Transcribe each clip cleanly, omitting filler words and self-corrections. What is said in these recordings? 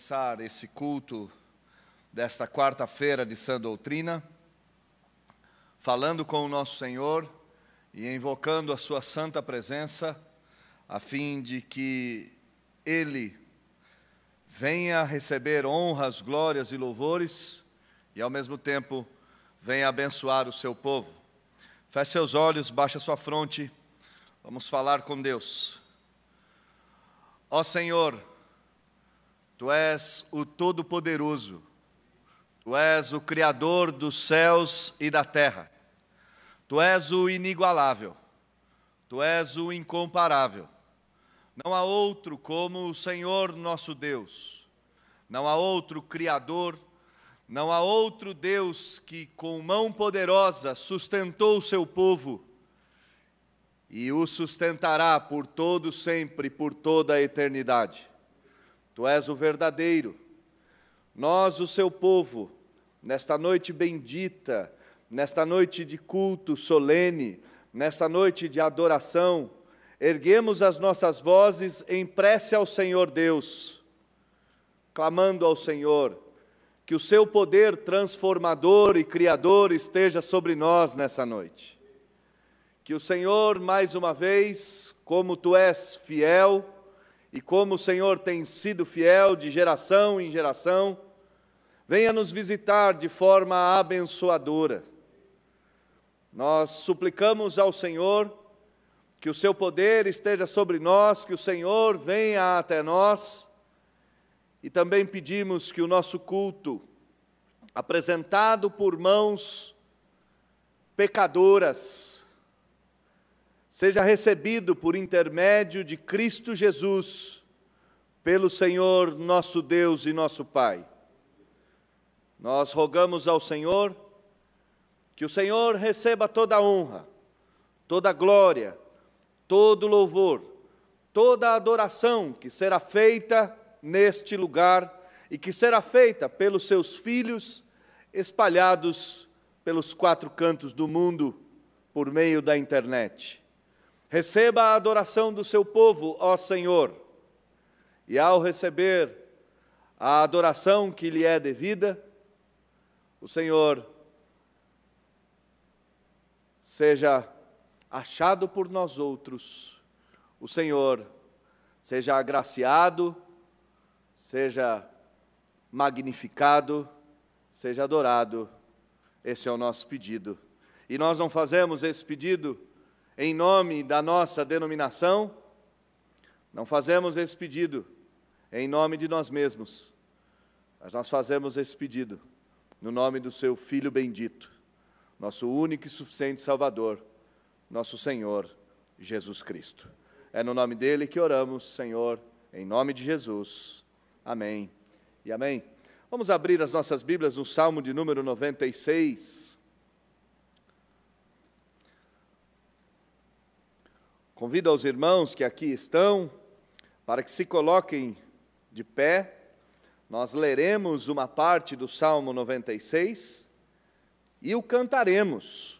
começar esse culto desta quarta-feira de Sã Doutrina, falando com o nosso Senhor e invocando a sua santa presença, a fim de que Ele venha receber honras, glórias e louvores e, ao mesmo tempo, venha abençoar o seu povo. Feche seus olhos, baixe a sua fronte, vamos falar com Deus. Ó Senhor, Tu és o Todo-Poderoso, Tu és o Criador dos céus e da terra, Tu és o inigualável, Tu és o incomparável. Não há outro como o Senhor nosso Deus, não há outro Criador, não há outro Deus que com mão poderosa sustentou o seu povo e o sustentará por todo sempre, por toda a eternidade. Tu és o verdadeiro. Nós, o seu povo, nesta noite bendita, nesta noite de culto solene, nesta noite de adoração, erguemos as nossas vozes em prece ao Senhor Deus, clamando ao Senhor que o seu poder transformador e criador esteja sobre nós nessa noite. Que o Senhor, mais uma vez, como Tu és fiel, e como o Senhor tem sido fiel de geração em geração, venha nos visitar de forma abençoadora. Nós suplicamos ao Senhor que o seu poder esteja sobre nós, que o Senhor venha até nós, e também pedimos que o nosso culto, apresentado por mãos pecadoras, seja recebido por intermédio de Cristo Jesus, pelo Senhor nosso Deus e nosso Pai. Nós rogamos ao Senhor que o Senhor receba toda a honra, toda a glória, todo o louvor, toda a adoração que será feita neste lugar e que será feita pelos seus filhos espalhados pelos quatro cantos do mundo por meio da internet. Receba a adoração do seu povo, ó Senhor, e ao receber a adoração que lhe é devida, o Senhor seja achado por nós outros, o Senhor seja agraciado, seja magnificado, seja adorado. Esse é o nosso pedido. E nós não fazemos esse pedido em nome da nossa denominação, não fazemos esse pedido em nome de nós mesmos, mas nós fazemos esse pedido no nome do seu Filho bendito, nosso único e suficiente Salvador, nosso Senhor Jesus Cristo. É no nome dele que oramos, Senhor, em nome de Jesus. Amém e amém. Vamos abrir as nossas Bíblias no Salmo de número 96. Convido aos irmãos que aqui estão para que se coloquem de pé. Nós leremos uma parte do Salmo 96 e o cantaremos,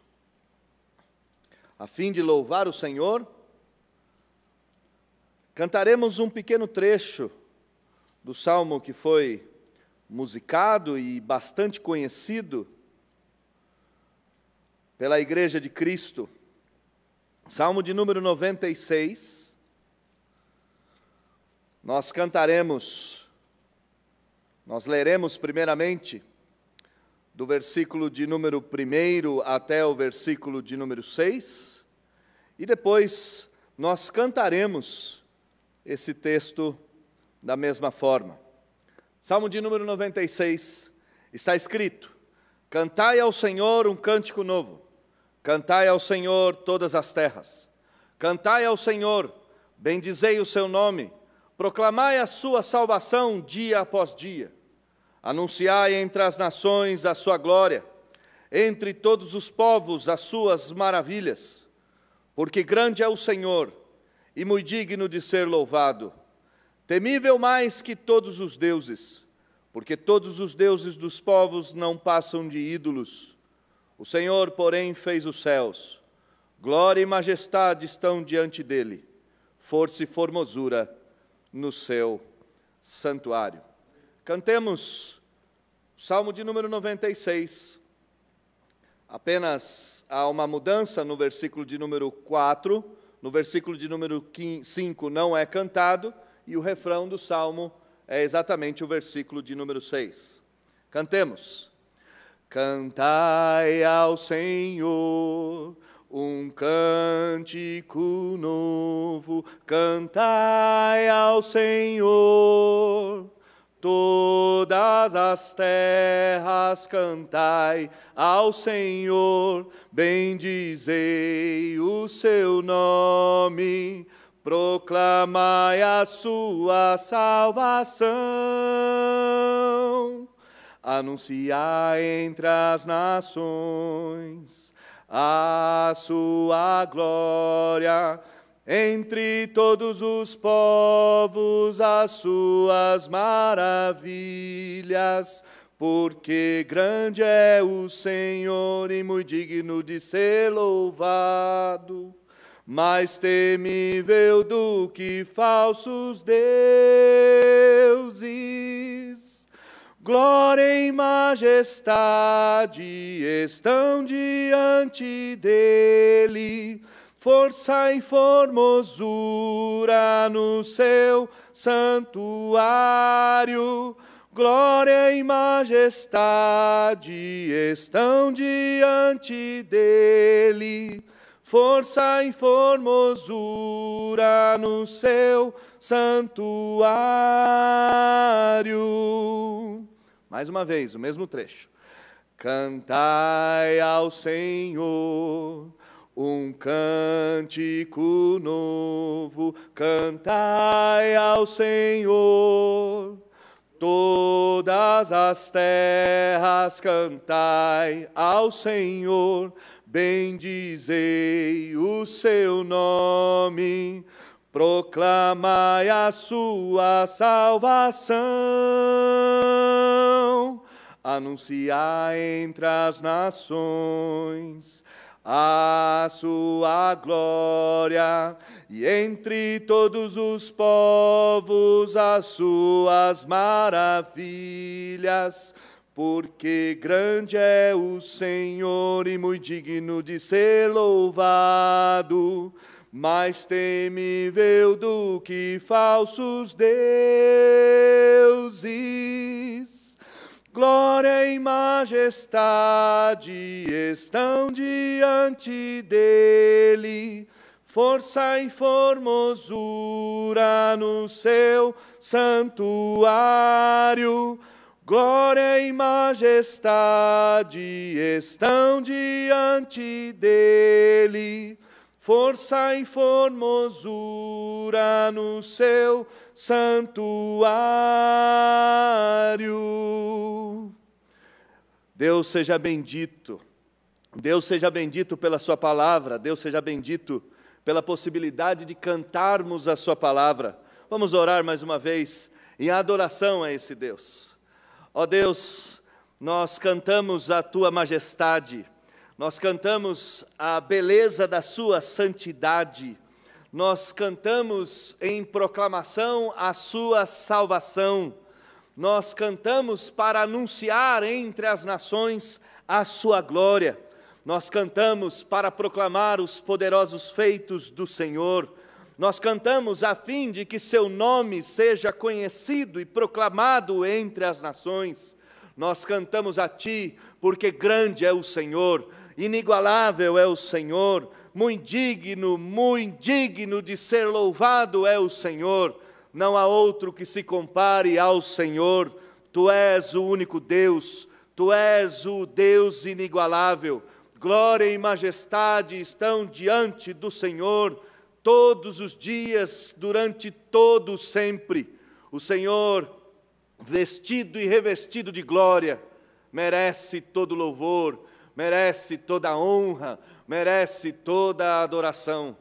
a fim de louvar o Senhor. Cantaremos um pequeno trecho do Salmo que foi musicado e bastante conhecido pela Igreja de Cristo. Salmo de número 96, nós cantaremos, nós leremos primeiramente do versículo de número 1 até o versículo de número 6, e depois nós cantaremos esse texto da mesma forma. Salmo de número 96, está escrito: Cantai ao Senhor um cântico novo, cantai ao Senhor todas as terras, cantai ao Senhor, bendizei o seu nome, proclamai a sua salvação dia após dia, anunciai entre as nações a sua glória, entre todos os povos as suas maravilhas, porque grande é o Senhor e muito digno de ser louvado, temível mais que todos os deuses, porque todos os deuses dos povos não passam de ídolos. O Senhor, porém, fez os céus, glória e majestade estão diante dele, força e formosura no seu santuário. Cantemos o Salmo de número 96. Apenas há uma mudança no versículo de número 4, no versículo de número 5 não é cantado, e o refrão do Salmo é exatamente o versículo de número 6. Cantemos. Cantai ao Senhor um cântico novo, cantai ao Senhor, todas as terras cantai ao Senhor, bendizei o seu nome, proclamai a sua salvação, anunciai entre as nações a sua glória, entre todos os povos as suas maravilhas, porque grande é o Senhor e muito digno de ser louvado, mais temível do que falsos deuses. Glória e majestade estão diante dele, força e formosura no seu santuário. Glória e majestade estão diante dele, força e formosura no seu santuário. Mais uma vez, o mesmo trecho. Cantai ao Senhor um cântico novo, cantai ao Senhor, todas as terras cantai ao Senhor, bendizei o seu nome, proclamai a sua salvação, anunciai entre as nações a sua glória, e entre todos os povos as suas maravilhas, porque grande é o Senhor e muito digno de ser louvado, mais temível do que falsos deuses. Glória e majestade estão diante dele, força e formosura no seu santuário. Glória e majestade estão diante dele, força e formosura no seu santuário. Deus seja bendito. Deus seja bendito pela sua palavra. Deus seja bendito pela possibilidade de cantarmos a sua palavra. Vamos orar mais uma vez em adoração a esse Deus. Ó Deus, nós cantamos a tua majestade. Nós cantamos a beleza da sua santidade, nós cantamos em proclamação a sua salvação, nós cantamos para anunciar entre as nações a sua glória, nós cantamos para proclamar os poderosos feitos do Senhor, nós cantamos a fim de que seu nome seja conhecido e proclamado entre as nações, nós cantamos a ti porque grande é o Senhor, inigualável é o Senhor, muito digno de ser louvado é o Senhor, não há outro que se compare ao Senhor, tu és o único Deus, tu és o Deus inigualável, glória e majestade estão diante do Senhor, todos os dias, durante todo sempre, o Senhor, vestido e revestido de glória, merece todo louvor, merece toda honra, merece toda a adoração.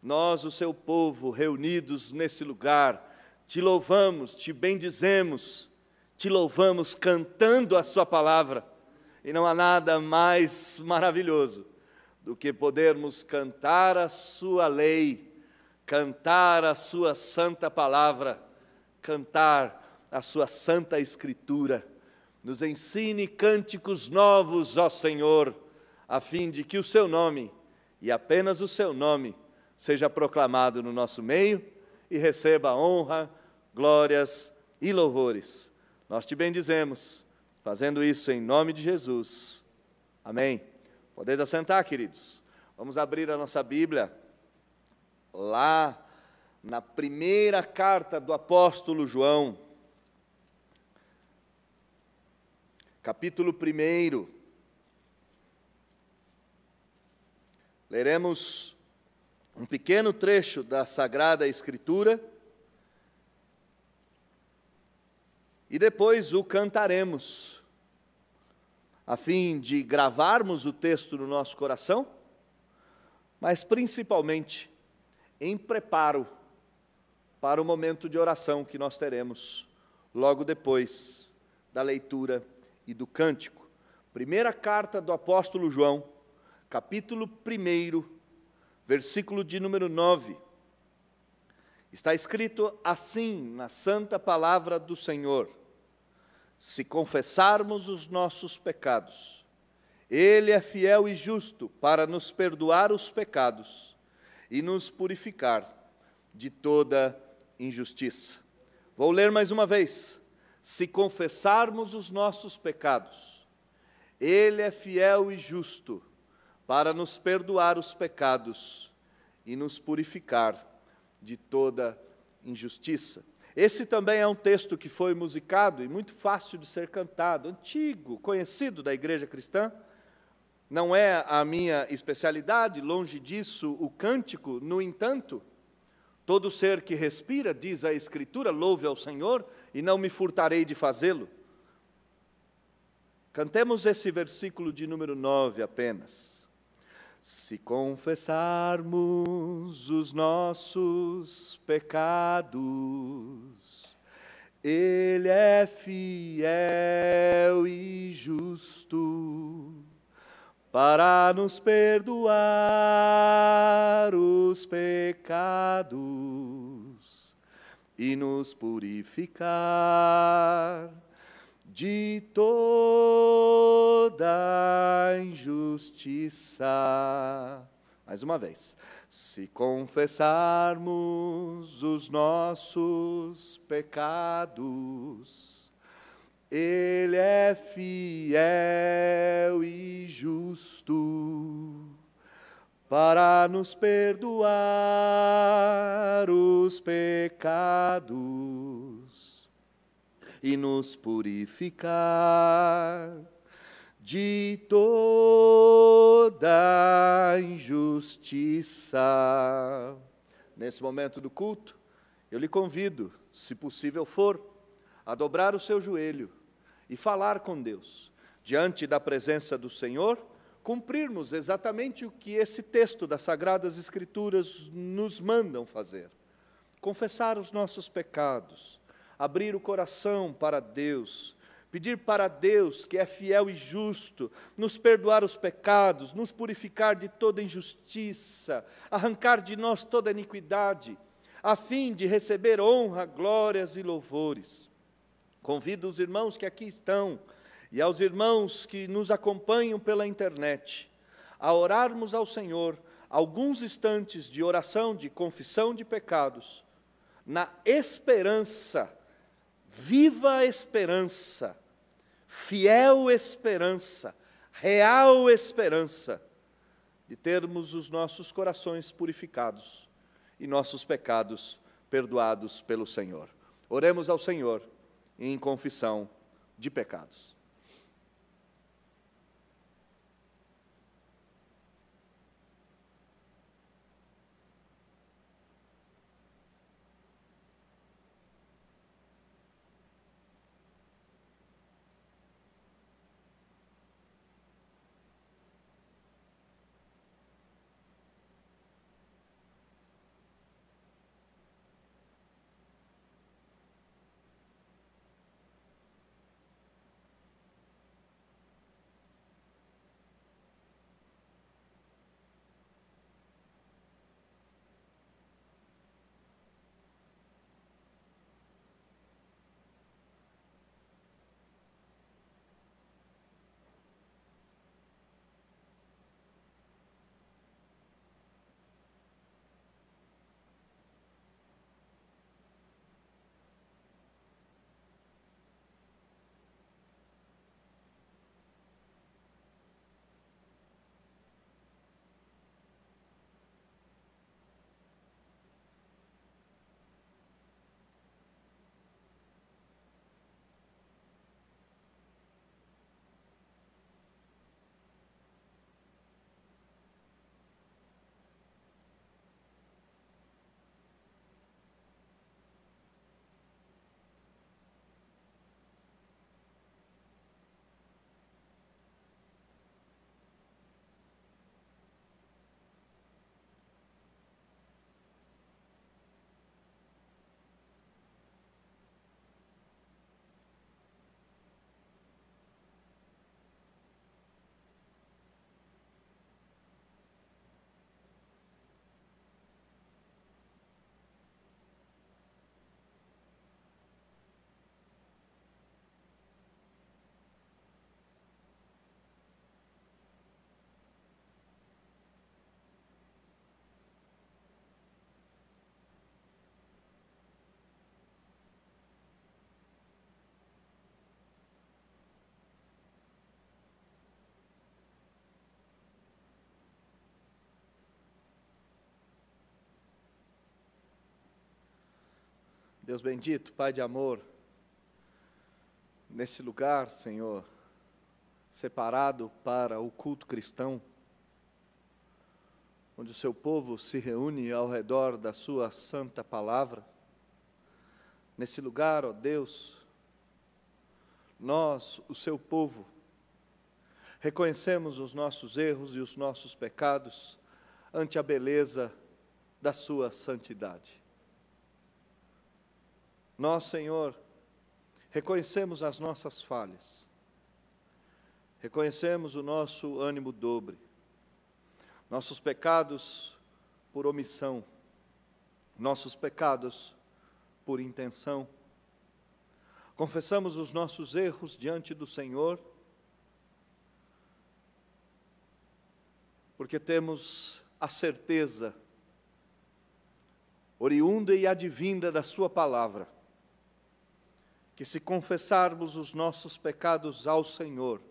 Nós, o seu povo, reunidos nesse lugar, te louvamos, te bendizemos, te louvamos cantando a sua palavra. E não há nada mais maravilhoso do que podermos cantar a sua lei, cantar a sua santa palavra, cantar a sua santa Escritura. Nos ensine cânticos novos, ó Senhor, a fim de que o seu nome, e apenas o seu nome, seja proclamado no nosso meio e receba honra, glórias e louvores. Nós te bendizemos, fazendo isso em nome de Jesus. Amém. Podeis assentar, queridos. Vamos abrir a nossa Bíblia lá na primeira carta do apóstolo João, capítulo 1. Leremos um pequeno trecho da Sagrada Escritura e depois o cantaremos, a fim de gravarmos o texto no nosso coração, mas principalmente em preparo para o momento de oração que nós teremos logo depois da leitura e do cântico. Primeira carta do apóstolo João, capítulo 1, versículo de número 9. Está escrito assim na santa palavra do Senhor: se confessarmos os nossos pecados, Ele é fiel e justo para nos perdoar os pecados e nos purificar de toda injustiça. Vou ler mais uma vez. Se confessarmos os nossos pecados, Ele é fiel e justo para nos perdoar os pecados e nos purificar de toda injustiça. Esse também é um texto que foi musicado e muito fácil de ser cantado, antigo, conhecido da igreja cristã. Não é a minha especialidade, longe disso, o cântico. No entanto, todo ser que respira, diz a Escritura, louve ao Senhor, e não me furtarei de fazê-lo. Cantemos esse versículo de número 9 apenas. Se confessarmos os nossos pecados, Ele é fiel e justo para nos perdoar os pecados e nos purificar de toda injustiça. Mais uma vez. Se confessarmos os nossos pecados, Ele é fiel e justo para nos perdoar os pecados e nos purificar de toda injustiça. Nesse momento do culto, eu lhe convido, se possível for, a dobrar o seu joelho e falar com Deus, diante da presença do Senhor, cumprirmos exatamente o que esse texto das Sagradas Escrituras nos mandam fazer. Confessar os nossos pecados, abrir o coração para Deus, pedir para Deus, que é fiel e justo, nos perdoar os pecados, nos purificar de toda injustiça, arrancar de nós toda iniquidade, a fim de receber honra, glórias e louvores. Convido os irmãos que aqui estão e aos irmãos que nos acompanham pela internet a orarmos ao Senhor alguns instantes de oração, de confissão de pecados, na esperança, viva esperança, fiel esperança, real esperança, de termos os nossos corações purificados e nossos pecados perdoados pelo Senhor. Oremos ao Senhor em confissão de pecados. Deus bendito, Pai de amor, nesse lugar, Senhor, separado para o culto cristão, onde o seu povo se reúne ao redor da sua santa palavra, nesse lugar, ó Deus, nós, o seu povo, reconhecemos os nossos erros e os nossos pecados ante a beleza da sua santidade. Nós, Senhor, reconhecemos as nossas falhas, reconhecemos o nosso ânimo dobre, nossos pecados por omissão, nossos pecados por intenção. Confessamos os nossos erros diante do Senhor, porque temos a certeza, oriunda e advinda da sua palavra, que se confessarmos os nossos pecados ao Senhor,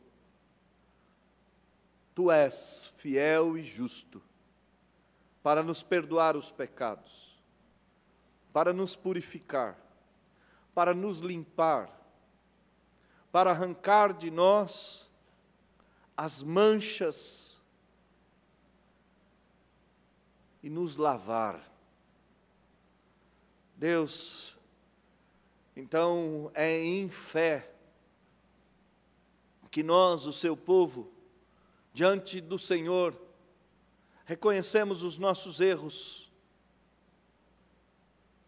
Tu és fiel e justo para nos perdoar os pecados, para nos purificar, para nos limpar, para arrancar de nós as manchas e nos lavar. Deus, então é em fé que nós, o seu povo, diante do Senhor, reconhecemos os nossos erros,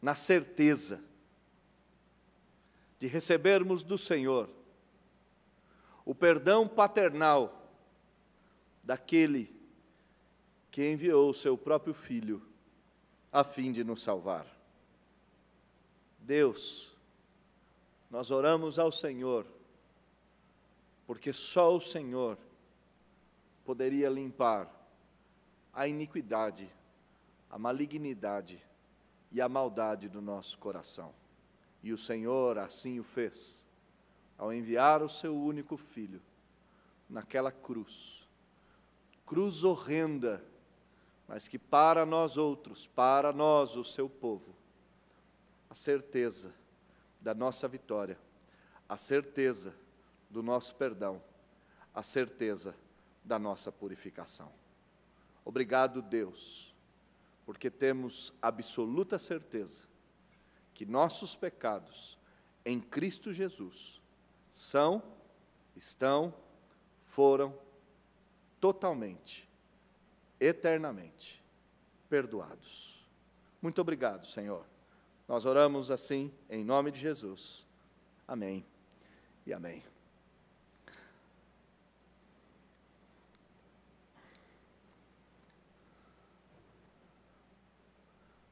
na certeza de recebermos do Senhor o perdão paternal daquele que enviou o seu próprio Filho a fim de nos salvar. Deus, nós oramos ao Senhor, porque só o Senhor poderia limpar a iniquidade, a malignidade e a maldade do nosso coração. E o Senhor assim o fez, ao enviar o seu único Filho naquela cruz, cruz horrenda, mas que para nós outros, para nós, o seu povo, a certeza da nossa vitória, a certeza do nosso perdão, a certeza da nossa purificação. Obrigado, Deus, porque temos absoluta certeza que nossos pecados em Cristo Jesus são, estão, foram totalmente, eternamente perdoados. Muito obrigado, Senhor. Nós oramos assim, em nome de Jesus. Amém e amém.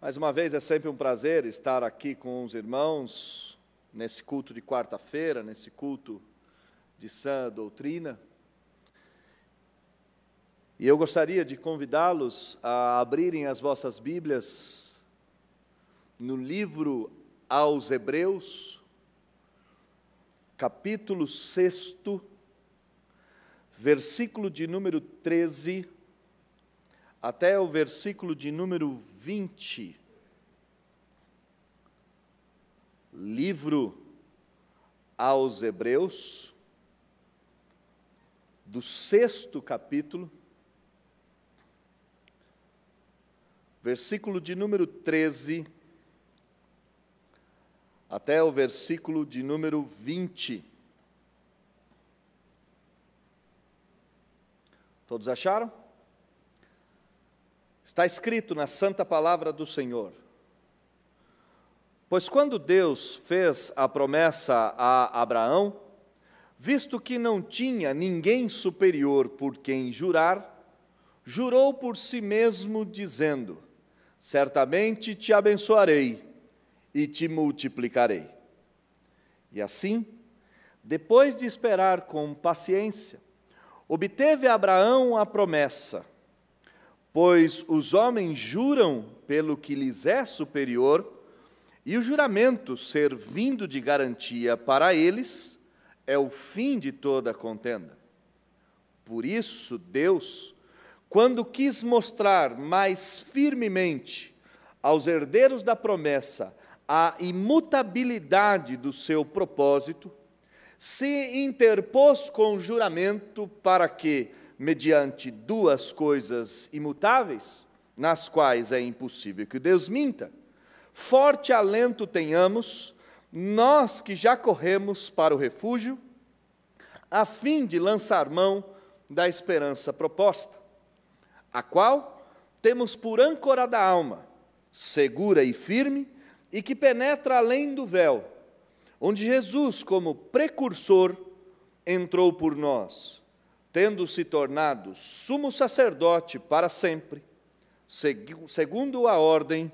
Mais uma vez, é sempre um prazer estar aqui com os irmãos, nesse culto de quarta-feira, nesse culto de sã doutrina. E eu gostaria de convidá-los a abrirem as vossas Bíblias no livro aos Hebreus, capítulo 6, versículo de número 13, até o versículo de número 20. Livro aos Hebreus, do 6º capítulo, versículo de número 13, até o versículo de número 20. Todos acharam? Está escrito na santa palavra do Senhor: pois quando Deus fez a promessa a Abraão, visto que não tinha ninguém superior por quem jurar, jurou por si mesmo, dizendo: certamente te abençoarei e te multiplicarei. E assim, depois de esperar com paciência, obteve Abraão a promessa. Pois os homens juram pelo que lhes é superior, e o juramento, servindo de garantia para eles, é o fim de toda contenda. Por isso, Deus, quando quis mostrar mais firmemente aos herdeiros da promessa a imutabilidade do seu propósito, se interpôs com juramento para que, mediante duas coisas imutáveis, nas quais é impossível que Deus minta, forte alento tenhamos, nós que já corremos para o refúgio, a fim de lançar mão da esperança proposta, a qual temos por âncora da alma, segura e firme, e que penetra além do véu, onde Jesus, como precursor, entrou por nós, tendo se tornado sumo sacerdote para sempre, segundo a ordem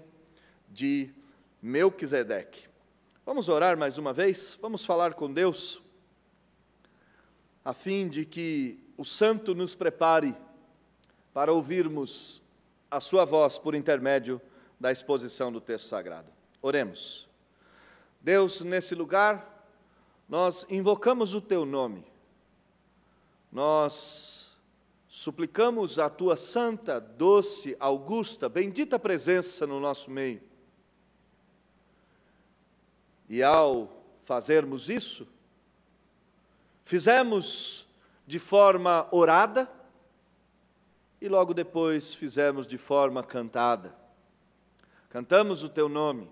de Melquisedeque. Vamos orar mais uma vez? Vamos falar com Deus, a fim de que o Santo nos prepare para ouvirmos a sua voz por intermédio da exposição do texto sagrado. Oremos. Deus, nesse lugar, nós invocamos o Teu nome, nós suplicamos a Tua santa, doce, augusta, bendita presença no nosso meio. E ao fazermos isso, fizemos de forma orada e logo depois fizemos de forma cantada. Cantamos o Teu nome,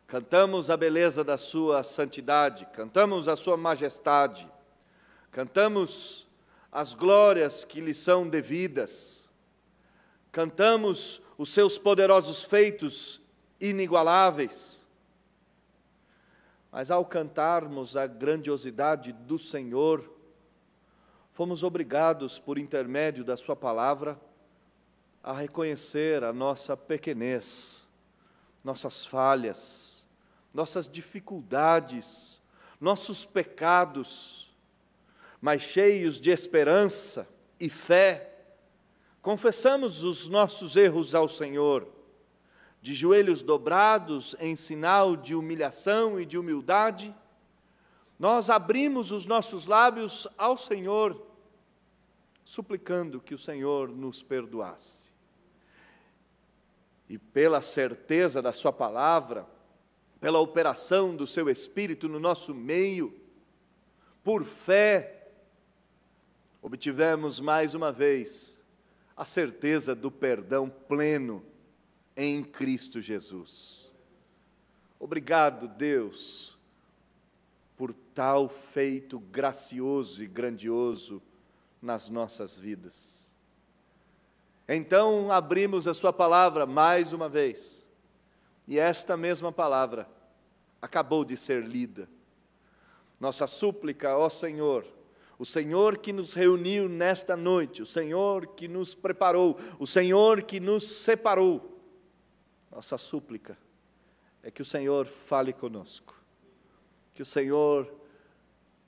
cantamos a beleza da Sua santidade, cantamos a Sua majestade, cantamos as glórias que lhe são devidas, cantamos os Seus poderosos feitos inigualáveis. Mas ao cantarmos a grandiosidade do Senhor, fomos obrigados, por intermédio da Sua palavra, a reconhecer a nossa pequenez, nossas falhas, nossas dificuldades, nossos pecados, mas cheios de esperança e fé, confessamos os nossos erros ao Senhor, de joelhos dobrados em sinal de humilhação e de humildade, nós abrimos os nossos lábios ao Senhor, suplicando que o Senhor nos perdoasse. E pela certeza da Sua palavra, pela operação do Seu Espírito no nosso meio, por fé, obtivemos mais uma vez a certeza do perdão pleno em Cristo Jesus. Obrigado, Deus, por tal feito gracioso e grandioso nas nossas vidas. Então, abrimos a Sua palavra mais uma vez, e esta mesma palavra acabou de ser lida. Nossa súplica, ó Senhor, o Senhor que nos reuniu nesta noite, o Senhor que nos preparou, o Senhor que nos separou, nossa súplica é que o Senhor fale conosco, que o Senhor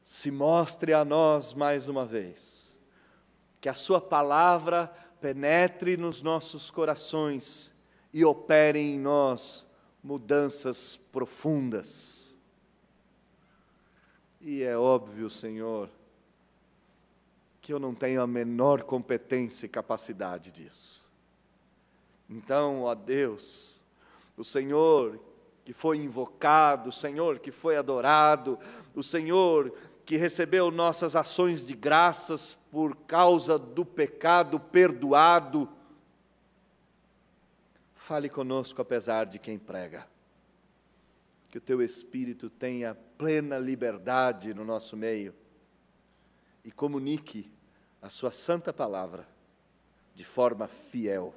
se mostre a nós mais uma vez, que a Sua palavra penetre nos nossos corações e opere em nós mudanças profundas. E é óbvio, Senhor, que eu não tenho a menor competência e capacidade disso. Então, ó Deus, o Senhor que foi invocado, o Senhor que foi adorado, o Senhor que recebeu nossas ações de graças por causa do pecado perdoado, fale conosco apesar de quem prega. Que o Teu Espírito tenha plena liberdade no nosso meio e comunique a Sua santa palavra de forma fiel,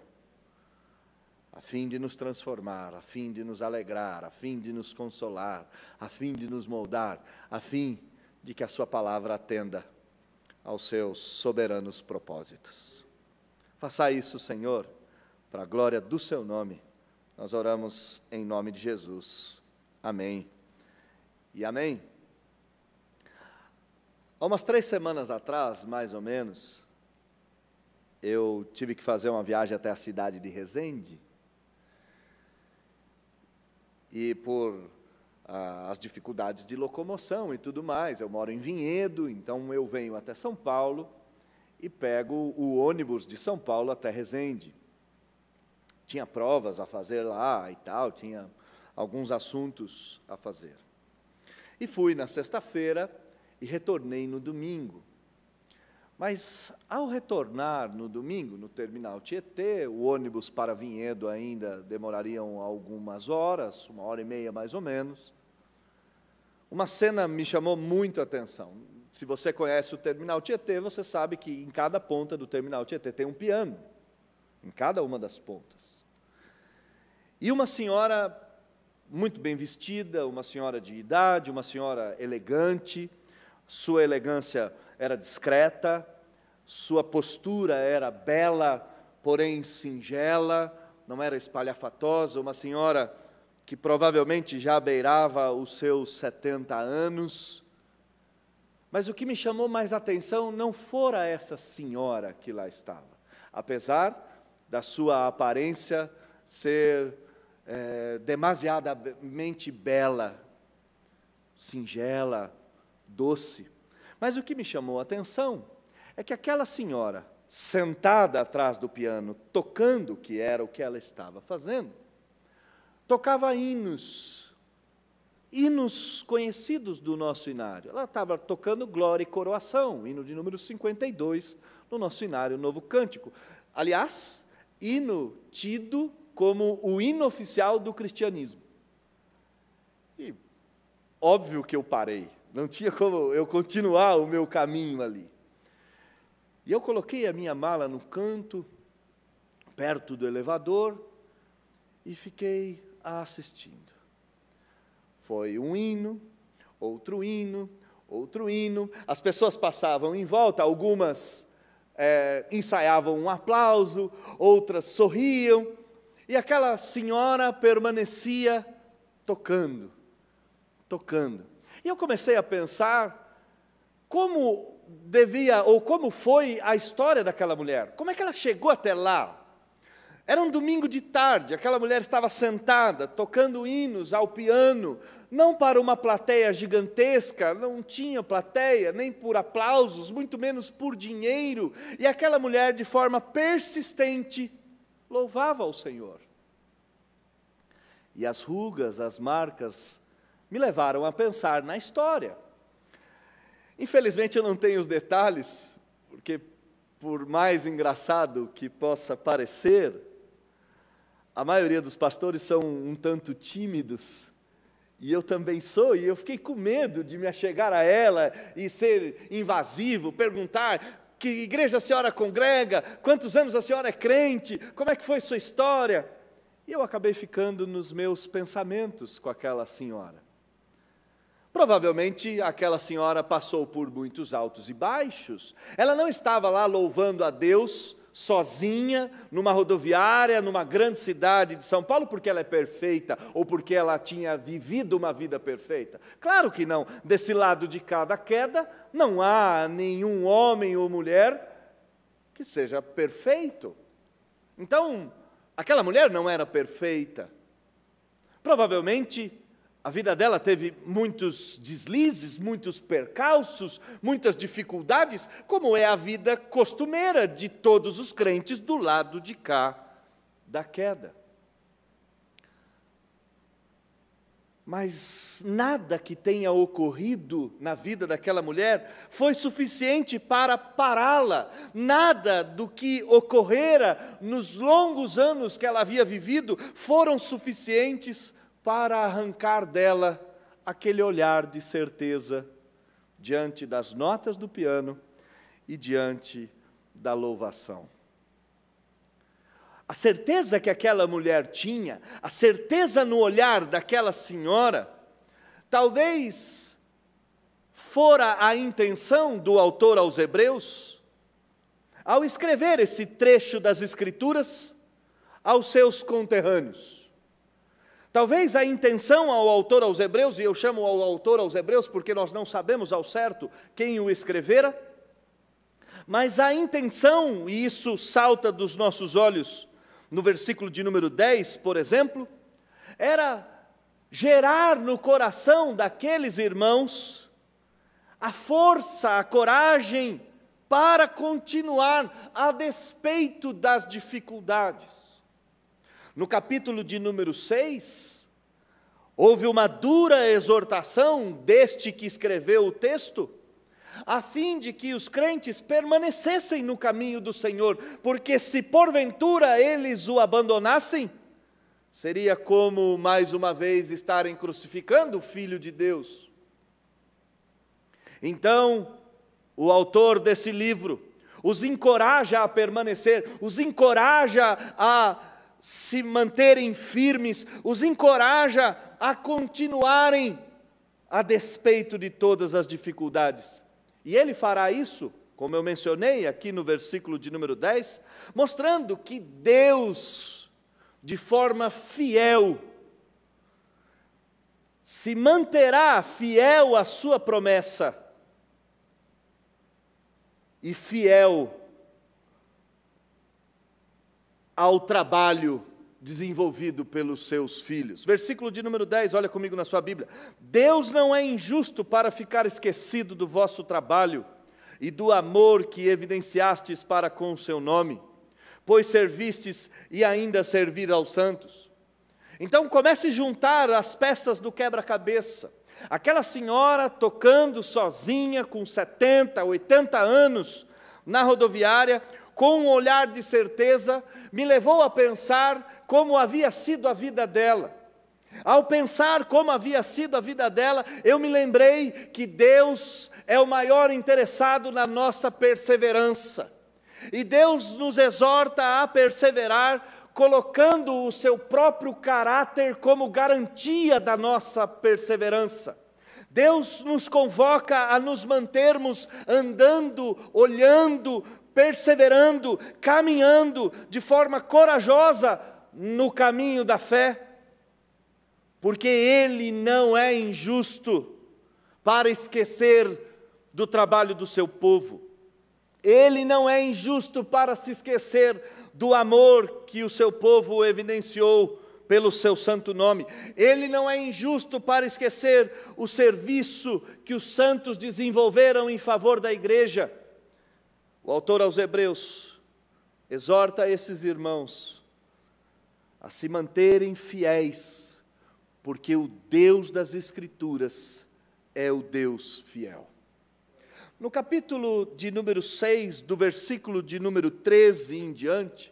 a fim de nos transformar, a fim de nos alegrar, a fim de nos consolar, a fim de nos moldar, a fim de que a Sua palavra atenda aos Seus soberanos propósitos. Faça isso, Senhor, para a glória do Seu nome. Nós oramos em nome de Jesus. Amém e amém. Há umas 3 semanas atrás, mais ou menos, eu tive que fazer uma viagem até a cidade de Resende, e por as dificuldades de locomoção e tudo mais, eu moro em Vinhedo, então eu venho até São Paulo e pego o ônibus de São Paulo até Resende. Tinha provas a fazer lá e tal, tinha alguns assuntos a fazer. E fui na sexta-feira e retornei no domingo. Mas, ao retornar no domingo, no terminal Tietê, o ônibus para Vinhedo ainda demorariam algumas horas, 1h30 mais ou menos, uma cena me chamou muito a atenção. Se você conhece o terminal Tietê, você sabe que em cada ponta do terminal Tietê tem um piano, em cada uma das pontas. E uma senhora muito bem vestida, uma senhora de idade, uma senhora elegante, sua elegância era discreta, sua postura era bela, porém singela, não era espalhafatosa, uma senhora que provavelmente já beirava os seus 70 anos. Mas o que me chamou mais atenção não fora essa senhora que lá estava, apesar da sua aparência ser demasiadamente bela, singela, doce. Mas o que me chamou a atenção é que aquela senhora, sentada atrás do piano, tocando, que era o que ela estava fazendo, tocava hinos conhecidos do nosso inário. Ela estava tocando Glória e Coroação, hino de número 52, no nosso inário Novo Cântico. Aliás, hino tido como o hino oficial do cristianismo. E óbvio que eu parei, não tinha como eu continuar o meu caminho ali. E eu coloquei a minha mala no canto, perto do elevador, e fiquei assistindo. Foi um hino, outro hino, outro hino. As pessoas passavam em volta, algumas ensaiavam um aplauso, outras sorriam, e aquela senhora permanecia tocando. E eu comecei a pensar como devia, ou como foi a história daquela mulher. Como é que ela chegou até lá? Era um domingo de tarde, aquela mulher estava sentada, tocando hinos ao piano, não para uma plateia gigantesca, não tinha plateia, nem por aplausos, muito menos por dinheiro. E aquela mulher, de forma persistente, louvava ao Senhor. E as rugas, as marcas, me levaram a pensar na história. Infelizmente eu não tenho os detalhes, porque por mais engraçado que possa parecer, a maioria dos pastores são um tanto tímidos, e eu também sou, e eu fiquei com medo de me achegar a ela e ser invasivo, perguntar que igreja a senhora congrega, quantos anos a senhora é crente, como é que foi sua história? E eu acabei ficando nos meus pensamentos com aquela senhora. Provavelmente aquela senhora passou por muitos altos e baixos. Ela não estava lá louvando a Deus sozinha, numa rodoviária, numa grande cidade de São Paulo, porque ela é perfeita, ou porque ela tinha vivido uma vida perfeita. Claro que não. Desse lado de cada queda, não há nenhum homem ou mulher que seja perfeito. Então, aquela mulher não era perfeita. Provavelmente, a vida dela teve muitos deslizes, muitos percalços, muitas dificuldades, como é a vida costumeira de todos os crentes do lado de cá da queda. Mas nada que tenha ocorrido na vida daquela mulher foi suficiente para pará-la. Nada do que ocorrera nos longos anos que ela havia vivido foram suficientes para arrancar dela aquele olhar de certeza diante das notas do piano e diante da louvação. A certeza que aquela mulher tinha, a certeza no olhar daquela senhora, talvez fora a intenção do autor aos Hebreus, ao escrever esse trecho das Escrituras aos seus conterrâneos. Talvez a intenção ao autor aos Hebreus, e eu chamo ao autor aos Hebreus porque nós não sabemos ao certo quem o escrevera, mas a intenção, e isso salta dos nossos olhos, no versículo de número 10, por exemplo, era gerar no coração daqueles irmãos a força, a coragem para continuar a despeito das dificuldades. No capítulo de número 6, Houve uma dura exortação deste que escreveu o texto, a fim de que os crentes permanecessem no caminho do Senhor, porque se porventura eles o abandonassem, seria como, mais uma vez, estarem crucificando o Filho de Deus. Então, o autor desse livro os encoraja a permanecer, os encoraja a se manterem firmes, os encoraja a continuarem a despeito de todas as dificuldades. E ele fará isso, como eu mencionei aqui no versículo de número 10, mostrando que Deus, de forma fiel, se manterá fiel à sua promessa e fiel ao trabalho desenvolvido pelos seus filhos. Versículo de número 10, olha comigo na sua Bíblia. Deus não é injusto para ficar esquecido do vosso trabalho e do amor que evidenciastes para com o seu nome, pois servistes e ainda servir aos santos. Então comece a juntar as peças do quebra-cabeça. Aquela senhora tocando sozinha com 70, 80 anos na rodoviária, com um olhar de certeza, me levou a pensar como havia sido a vida dela. Ao pensar como havia sido a vida dela, eu me lembrei que Deus é o maior interessado na nossa perseverança. E Deus nos exorta a perseverar, colocando o seu próprio caráter como garantia da nossa perseverança. Deus nos convoca a nos mantermos andando, olhando, perseverando, caminhando de forma corajosa no caminho da fé, porque Ele não é injusto para esquecer do trabalho do seu povo. Ele não é injusto para se esquecer do amor que o seu povo evidenciou pelo seu santo nome. Ele não é injusto para esquecer o serviço que os santos desenvolveram em favor da igreja. O autor aos Hebreus exorta esses irmãos a se manterem fiéis, porque o Deus das Escrituras é o Deus fiel. No capítulo de número 6, do versículo de número 13 em diante,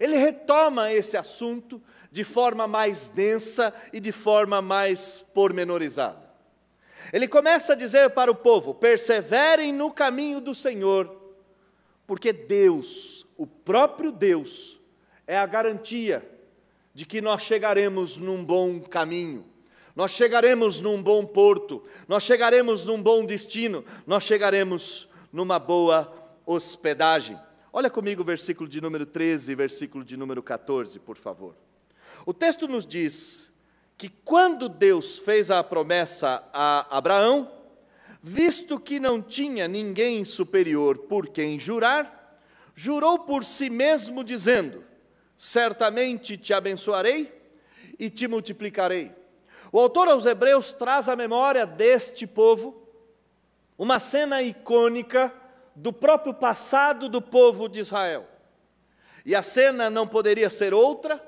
ele retoma esse assunto de forma mais densa e de forma mais pormenorizada. Ele começa a dizer para o povo: perseverem no caminho do Senhor, porque Deus, o próprio Deus, é a garantia de que nós chegaremos num bom caminho, nós chegaremos num bom porto, nós chegaremos num bom destino, nós chegaremos numa boa hospedagem. Olha comigo o versículo de número 13 e versículo de número 14, por favor. O texto nos diz que quando Deus fez a promessa a Abraão, visto que não tinha ninguém superior por quem jurar, jurou por si mesmo, dizendo: certamente te abençoarei e te multiplicarei. O autor aos Hebreus traz à memória deste povo uma cena icônica do próprio passado do povo de Israel. E a cena não poderia ser outra,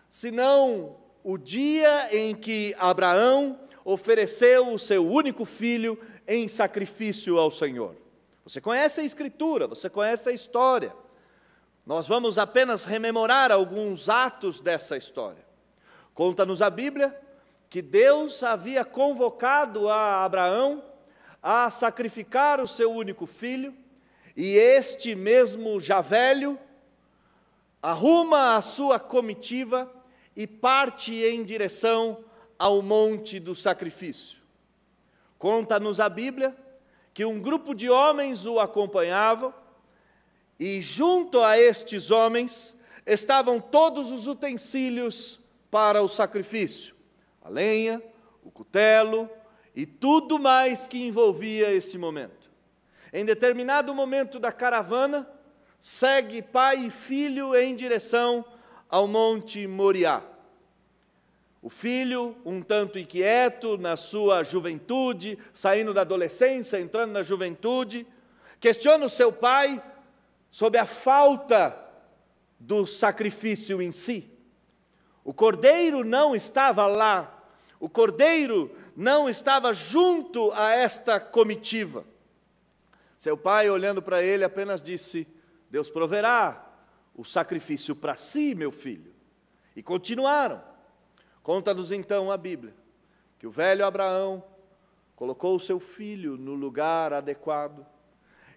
senão o dia em que Abraão ofereceu o seu único filho em sacrifício ao Senhor. Você conhece a Escritura, você conhece a história. Nós vamos apenas rememorar alguns atos dessa história. Conta-nos a Bíblia que Deus havia convocado a Abraão a sacrificar o seu único filho, e este mesmo já velho arruma a sua comitiva e parte em direção ao monte do sacrifício. Conta-nos a Bíblia que um grupo de homens o acompanhavam, e junto a estes homens estavam todos os utensílios para o sacrifício: a lenha, o cutelo e tudo mais que envolvia esse momento. Em determinado momento da caravana, segue pai e filho em direção ao Monte Moriá. O filho, um tanto inquieto na sua juventude, saindo da adolescência, entrando na juventude, questiona o seu pai sobre a falta do sacrifício em si. O cordeiro não estava lá, O cordeiro não estava junto a esta comitiva. Seu pai, olhando para ele, apenas disse: Deus proverá o sacrifício para si, meu filho. E continuaram. Conta-nos então a Bíblia que o velho Abraão colocou o seu filho no lugar adequado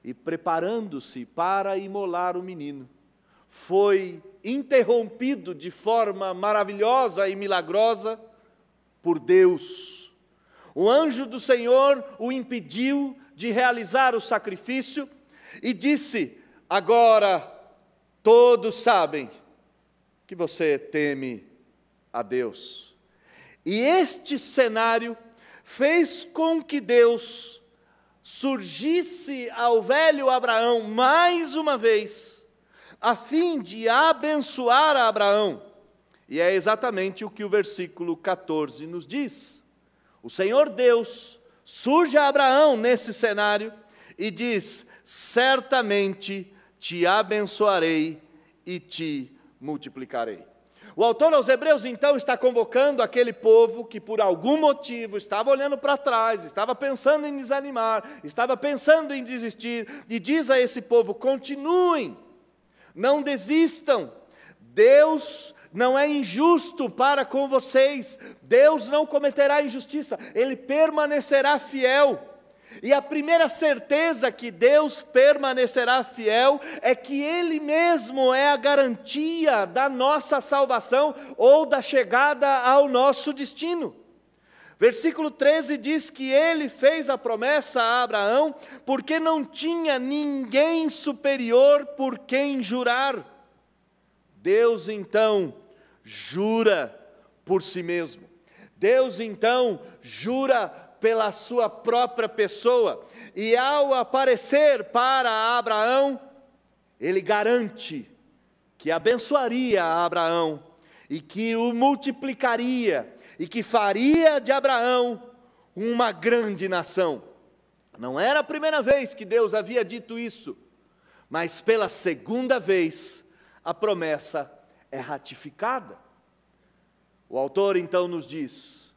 e, preparando-se para imolar o menino, foi interrompido de forma maravilhosa e milagrosa por Deus. O anjo do Senhor o impediu de realizar o sacrifício e disse: agora todos sabem que você teme a Deus. E este cenário fez com que Deus surgisse ao velho Abraão mais uma vez, a fim de abençoar a Abraão. E é exatamente o que o versículo 14 nos diz. O Senhor Deus surge a Abraão nesse cenário e diz: certamente te abençoarei e te multiplicarei. O autor aos Hebreus, então, está convocando aquele povo que, por algum motivo, estava olhando para trás, estava pensando em desanimar, estava pensando em desistir, e diz a esse povo: continuem, não desistam, Deus não é injusto para com vocês, Deus não cometerá injustiça, Ele permanecerá fiel. E a primeira certeza que Deus permanecerá fiel é que Ele mesmo é a garantia da nossa salvação ou da chegada ao nosso destino. Versículo 13 diz que Ele fez a promessa a Abraão porque não tinha ninguém superior por quem jurar. Deus então jura por si mesmo. Deus então jura pela sua própria pessoa, e ao aparecer para Abraão, Ele garante que abençoaria a Abraão, e que o multiplicaria, e que faria de Abraão uma grande nação. Não era a primeira vez que Deus havia dito isso, mas pela segunda vez a promessa é ratificada. O autor então nos diz: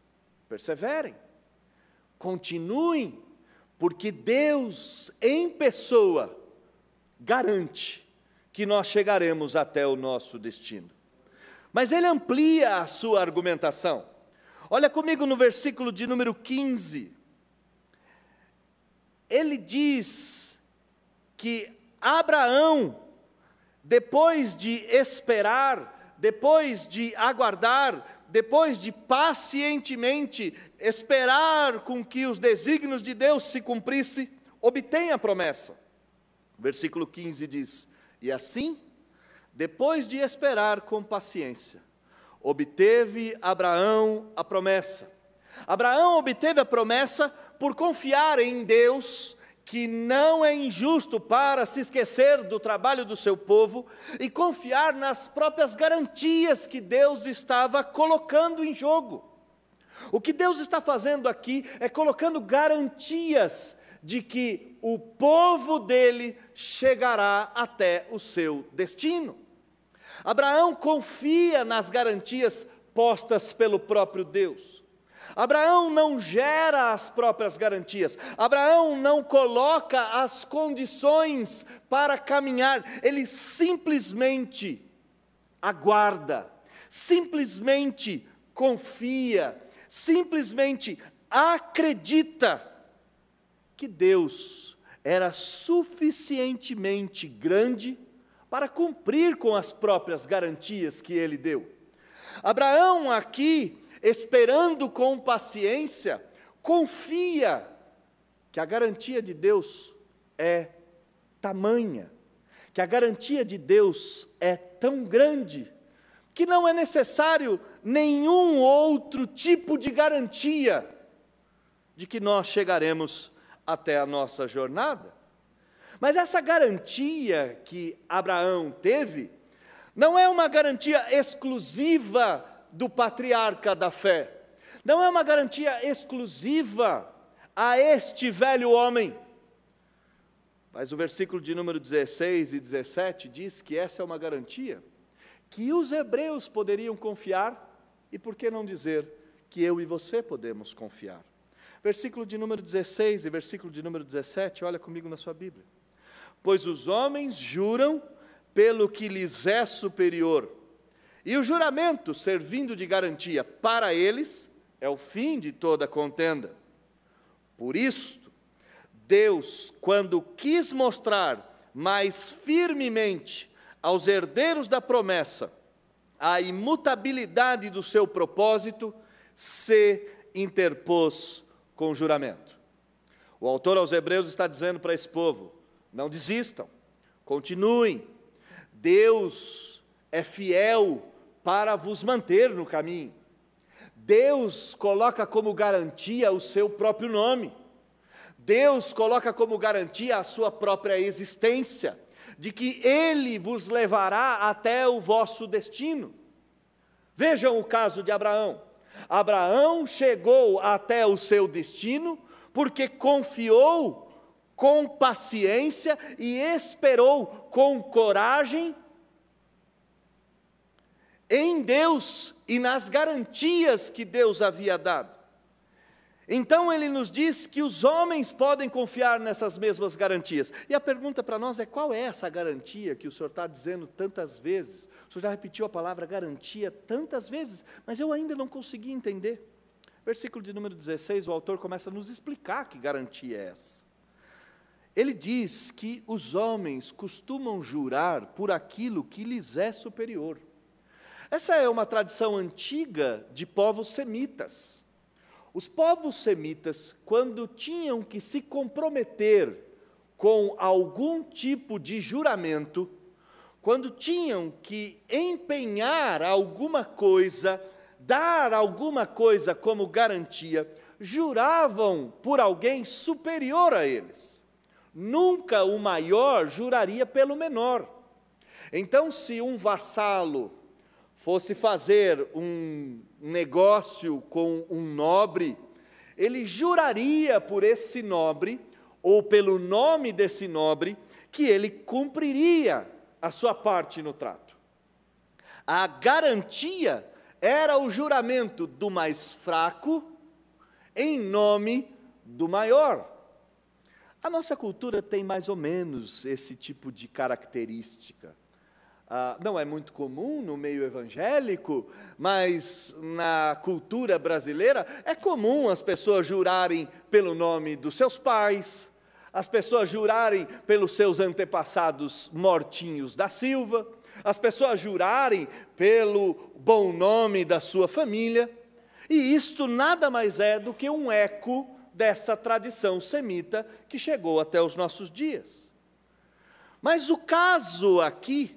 perseverem, continuem, porque Deus em pessoa garante que nós chegaremos até o nosso destino. Mas ele amplia a sua argumentação. Olha comigo no versículo de número 15. Ele diz que Abraão, depois de esperar, depois de aguardar, depois de pacientemente esperar com que os desígnios de Deus se cumprissem, obtém a promessa. Versículo 15 diz: e assim, depois de esperar com paciência, obteve Abraão a promessa. Abraão obteve a promessa por confiar em Deus, que não é injusto para se esquecer do trabalho do seu povo, e confiar nas próprias garantias que Deus estava colocando em jogo. O que Deus está fazendo aqui é colocando garantias de que o povo dele chegará até o seu destino. Abraão confia nas garantias postas pelo próprio Deus. Abraão não gera as próprias garantias, Abraão não coloca as condições para caminhar, ele simplesmente aguarda, simplesmente confia, simplesmente acredita que Deus era suficientemente grande para cumprir com as próprias garantias que ele deu. Abraão aqui, esperando com paciência, confia que a garantia de Deus é tamanha, que a garantia de Deus é tão grande, que não é necessário nenhum outro tipo de garantia de que nós chegaremos até a nossa jornada. Mas essa garantia que Abraão teve, não é uma garantia exclusiva do patriarca da fé, não é uma garantia exclusiva a este velho homem. Mas o versículo de número 16 e 17 diz que essa é uma garantia que os hebreus poderiam confiar, e por que não dizer que eu e você podemos confiar. Versículo de número 16 e versículo de número 17, olha comigo na sua Bíblia. Pois os homens juram pelo que lhes é superior, e o juramento, servindo de garantia para eles, é o fim de toda contenda. Por isto, Deus, quando quis mostrar mais firmemente aos herdeiros da promessa a imutabilidade do seu propósito, se interpôs com juramento. O autor aos Hebreus está dizendo para esse povo: não desistam, continuem. Deus é fiel para vos manter no caminho. Deus coloca como garantia o seu próprio nome. Deus coloca como garantia a sua própria existência, de que Ele vos levará até o vosso destino. Vejam o caso de Abraão. Abraão chegou até o seu destino porque confiou com paciência e esperou com coragem em Deus e nas garantias que Deus havia dado. Então ele nos diz que os homens podem confiar nessas mesmas garantias. E a pergunta para nós é: qual é essa garantia que o Senhor está dizendo tantas vezes? O Senhor já repetiu a palavra garantia tantas vezes, mas eu ainda não consegui entender. Versículo de número 16, o autor começa a nos explicar que garantia é essa. Ele diz que os homens costumam jurar por aquilo que lhes é superior. Essa é uma tradição antiga de povos semitas. Os povos semitas, quando tinham que se comprometer com algum tipo de juramento, quando tinham que empenhar alguma coisa, dar alguma coisa como garantia, juravam por alguém superior a eles. Nunca o maior juraria pelo menor. Então, se um vassalo fosse fazer um negócio com um nobre, ele juraria por esse nobre, ou pelo nome desse nobre, que ele cumpriria a sua parte no trato. A garantia era o juramento do mais fraco em nome do maior. A nossa cultura tem mais ou menos esse tipo de característica. Não é muito comum no meio evangélico, mas na cultura brasileira é comum as pessoas jurarem pelo nome dos seus pais, as pessoas jurarem pelos seus antepassados mortinhos da Silva, as pessoas jurarem pelo bom nome da sua família, e isto nada mais é do que um eco dessa tradição semita que chegou até os nossos dias. Mas o caso aqui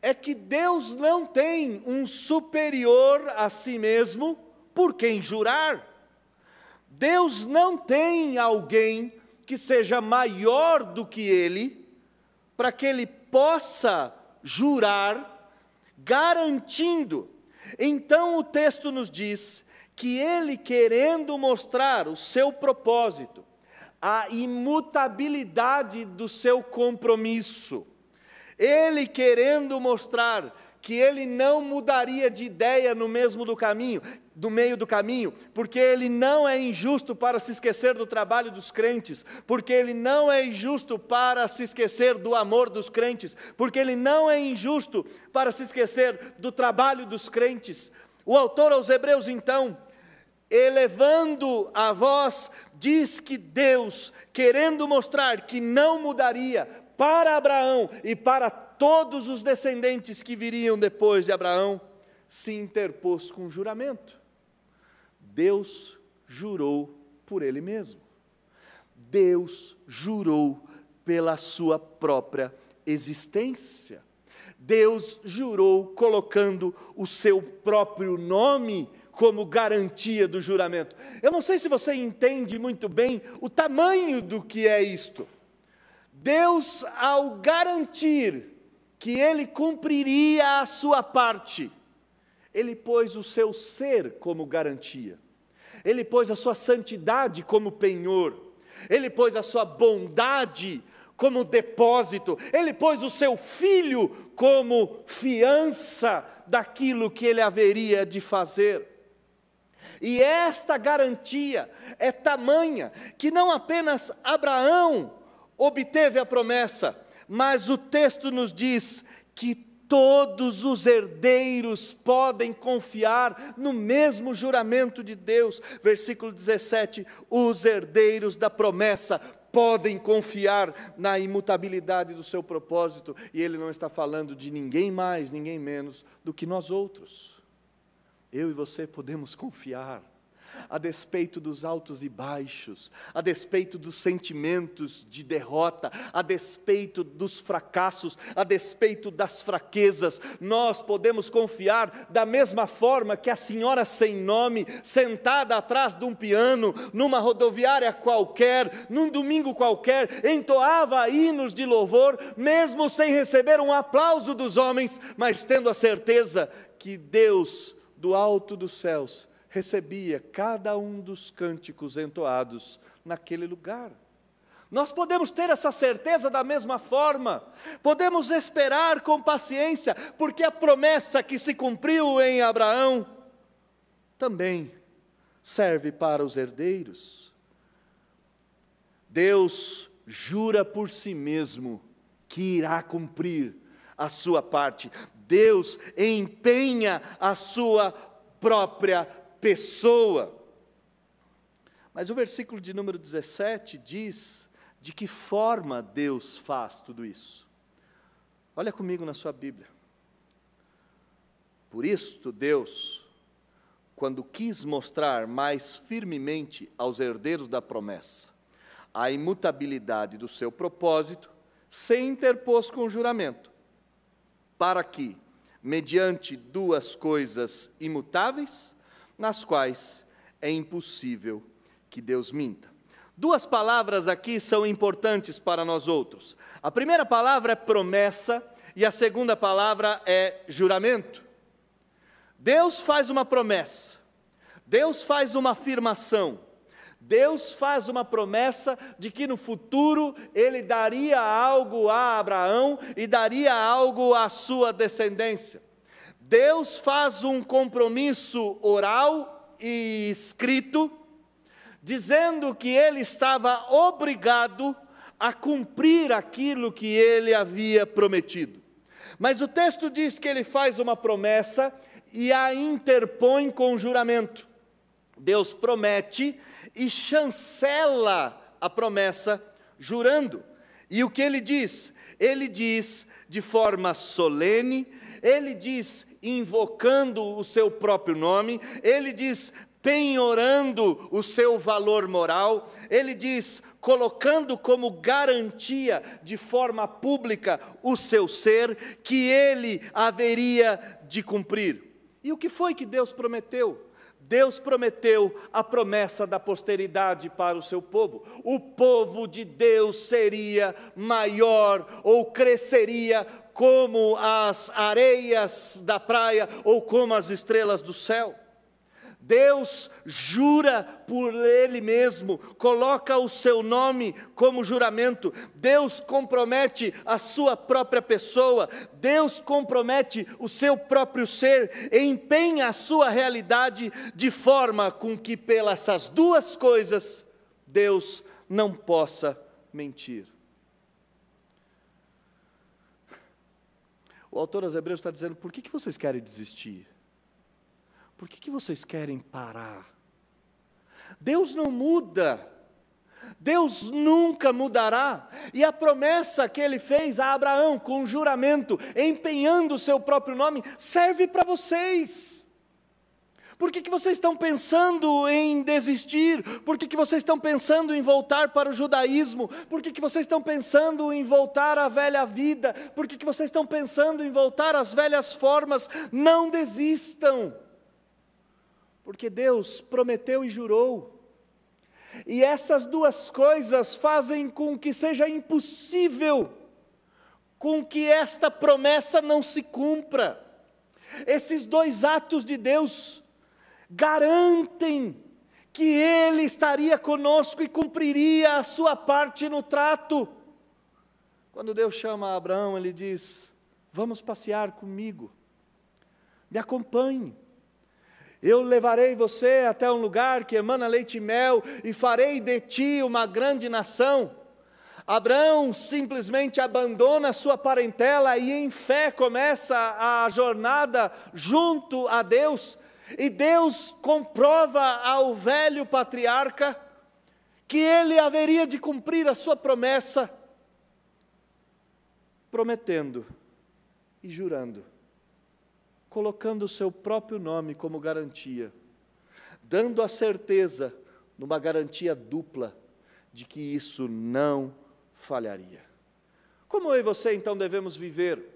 é que Deus não tem um superior a si mesmo por quem jurar. Deus não tem alguém que seja maior do que Ele, para que Ele possa jurar, garantindo. Então o texto nos diz que Ele, querendo mostrar o seu propósito, a imutabilidade do seu compromisso, Ele querendo mostrar que Ele não mudaria de ideia no meio do caminho, porque Ele não é injusto para se esquecer do trabalho dos crentes, porque Ele não é injusto para se esquecer do amor dos crentes, porque Ele não é injusto para se esquecer do trabalho dos crentes. O autor aos Hebreus, então, elevando a voz, diz que Deus, querendo mostrar que não mudaria para Abraão e para todos os descendentes que viriam depois de Abraão, se interpôs com juramento. Deus jurou por Ele mesmo. Deus jurou pela sua própria existência. Deus jurou colocando o seu próprio nome como garantia do juramento. Eu não sei se você entende muito bem o tamanho do que é isto. Deus, ao garantir que Ele cumpriria a sua parte, Ele pôs o seu ser como garantia, Ele pôs a sua santidade como penhor, Ele pôs a sua bondade como depósito, Ele pôs o seu Filho como fiança daquilo que Ele haveria de fazer. E esta garantia é tamanha que não apenas Abraão obteve a promessa, mas o texto nos diz que todos os herdeiros podem confiar no mesmo juramento de Deus. Versículo 17: os herdeiros da promessa podem confiar na imutabilidade do seu propósito, e ele não está falando de ninguém mais, ninguém menos do que nós outros. Eu e você podemos confiar, a despeito dos altos e baixos, a despeito dos sentimentos de derrota, a despeito dos fracassos, a despeito das fraquezas, nós podemos confiar da mesma forma que a senhora sem nome, sentada atrás de um piano, numa rodoviária qualquer, num domingo qualquer, entoava hinos de louvor, mesmo sem receber um aplauso dos homens, mas tendo a certeza que Deus, do alto dos céus, recebia cada um dos cânticos entoados naquele lugar. Nós podemos ter essa certeza da mesma forma, podemos esperar com paciência, porque a promessa que se cumpriu em Abraão também serve para os herdeiros. Deus jura por si mesmo que irá cumprir a sua parte. Deus empenha a sua própria pessoa. Mas o versículo de número 17 diz de que forma Deus faz tudo isso. Olha comigo na sua Bíblia. Por isto Deus, quando quis mostrar mais firmemente aos herdeiros da promessa a imutabilidade do seu propósito, se interpôs com juramento, para que, mediante duas coisas imutáveis, nas quais é impossível que Deus minta. Duas palavras aqui são importantes para nós outros. A primeira palavra é promessa e a segunda palavra é juramento. Deus faz uma promessa, Deus faz uma afirmação, Deus faz uma promessa de que no futuro Ele daria algo a Abraão e daria algo à sua descendência. Deus faz um compromisso oral e escrito, dizendo que Ele estava obrigado a cumprir aquilo que Ele havia prometido. Mas o texto diz que Ele faz uma promessa e a interpõe com juramento. Deus promete e chancela a promessa, jurando. E o que Ele diz? Ele diz de forma solene, Ele diz invocando o seu próprio nome, Ele diz penhorando o seu valor moral, Ele diz colocando como garantia de forma pública o seu ser, que Ele haveria de cumprir. E o que foi que Deus prometeu? Deus prometeu a promessa da posteridade para o seu povo. O povo de Deus seria maior ou cresceria como as areias da praia ou como as estrelas do céu. Deus jura por Ele mesmo, coloca o seu nome como juramento. Deus compromete a sua própria pessoa, Deus compromete o seu próprio ser, empenha a sua realidade de forma com que pelas essas duas coisas Deus não possa mentir. O autor aos Hebreus está dizendo: por que vocês querem desistir? Por que vocês querem parar? Deus não muda, Deus nunca mudará, e a promessa que Ele fez a Abraão com juramento, empenhando o seu próprio nome, serve para vocês. Por que vocês estão pensando em desistir? Por que vocês estão pensando em voltar para o judaísmo? Por que vocês estão pensando em voltar à velha vida? Por que vocês estão pensando em voltar às velhas formas? Não desistam. Porque Deus prometeu e jurou, e essas duas coisas fazem com que seja impossível com que esta promessa não se cumpra. Esses dois atos de Deus garantem que Ele estaria conosco e cumpriria a sua parte no trato. Quando Deus chama Abraão, Ele diz: vamos passear comigo, me acompanhe. Eu levarei você até um lugar que emana leite e mel e farei de ti uma grande nação. Abraão simplesmente abandona a sua parentela e em fé começa a jornada junto a Deus. E Deus comprova ao velho patriarca que ele haveria de cumprir a sua promessa, prometendo e jurando, colocando o seu próprio nome como garantia, dando a certeza, numa garantia dupla, de que isso não falharia. Como eu e você então devemos viver?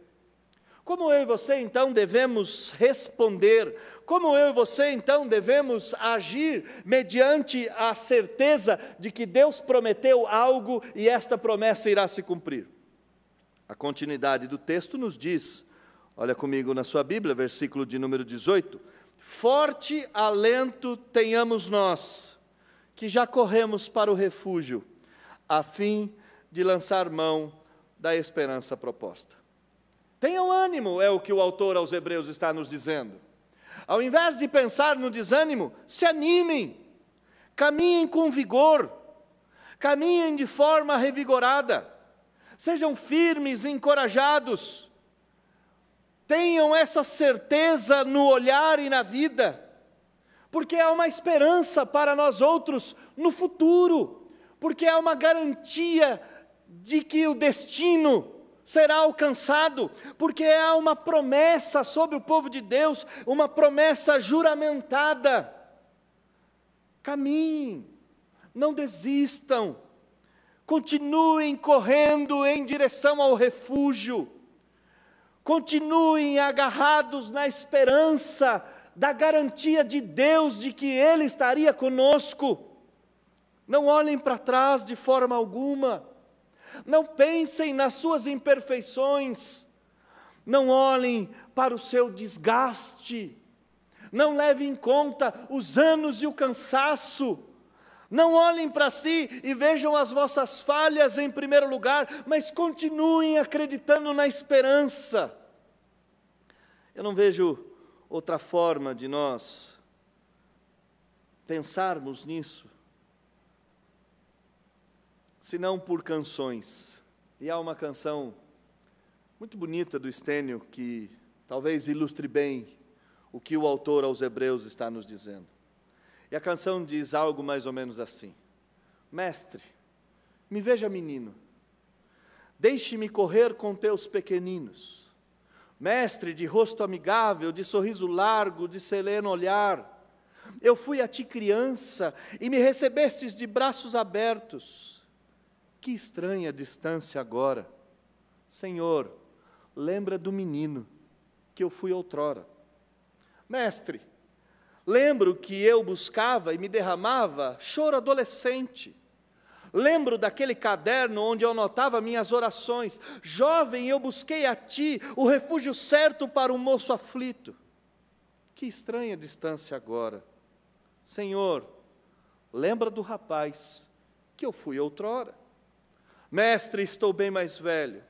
Como eu e você então devemos responder? Como eu e você então devemos agir mediante a certeza de que Deus prometeu algo e esta promessa irá se cumprir? A continuidade do texto nos diz, olha comigo na sua Bíblia, versículo de número 18: forte alento tenhamos nós, que já corremos para o refúgio, a fim de lançar mão da esperança proposta. Tenham ânimo, é o que o autor aos Hebreus está nos dizendo. Ao invés de pensar no desânimo, se animem, caminhem com vigor, caminhem de forma revigorada, sejam firmes e encorajados, tenham essa certeza no olhar e na vida, porque há uma esperança para nós outros no futuro, porque há uma garantia de que o destino será alcançado, porque há uma promessa sobre o povo de Deus, uma promessa juramentada. Caminhem, não desistam, continuem correndo em direção ao refúgio, continuem agarrados na esperança da garantia de Deus de que Ele estaria conosco. Não olhem para trás de forma alguma, não pensem nas suas imperfeições, não olhem para o seu desgaste, não levem em conta os anos e o cansaço, não olhem para si e vejam as vossas falhas em primeiro lugar, mas continuem acreditando na esperança. Eu não vejo outra forma de nós pensarmos nisso, senão por canções. E há uma canção muito bonita do Estênio que talvez ilustre bem o que o autor aos Hebreus está nos dizendo. E a canção diz algo mais ou menos assim: mestre, me veja menino, deixe-me correr com teus pequeninos. Mestre de rosto amigável, de sorriso largo, de sereno olhar, eu fui a ti criança e me recebestes de braços abertos. Que estranha distância agora. Senhor, lembra do menino que eu fui outrora. Mestre, lembro que eu buscava e me derramava choro adolescente. Lembro daquele caderno onde eu anotava minhas orações. Jovem, eu busquei a ti o refúgio certo para um moço aflito. Que estranha distância agora. Senhor, lembra do rapaz que eu fui outrora. Mestre, estou bem mais velho.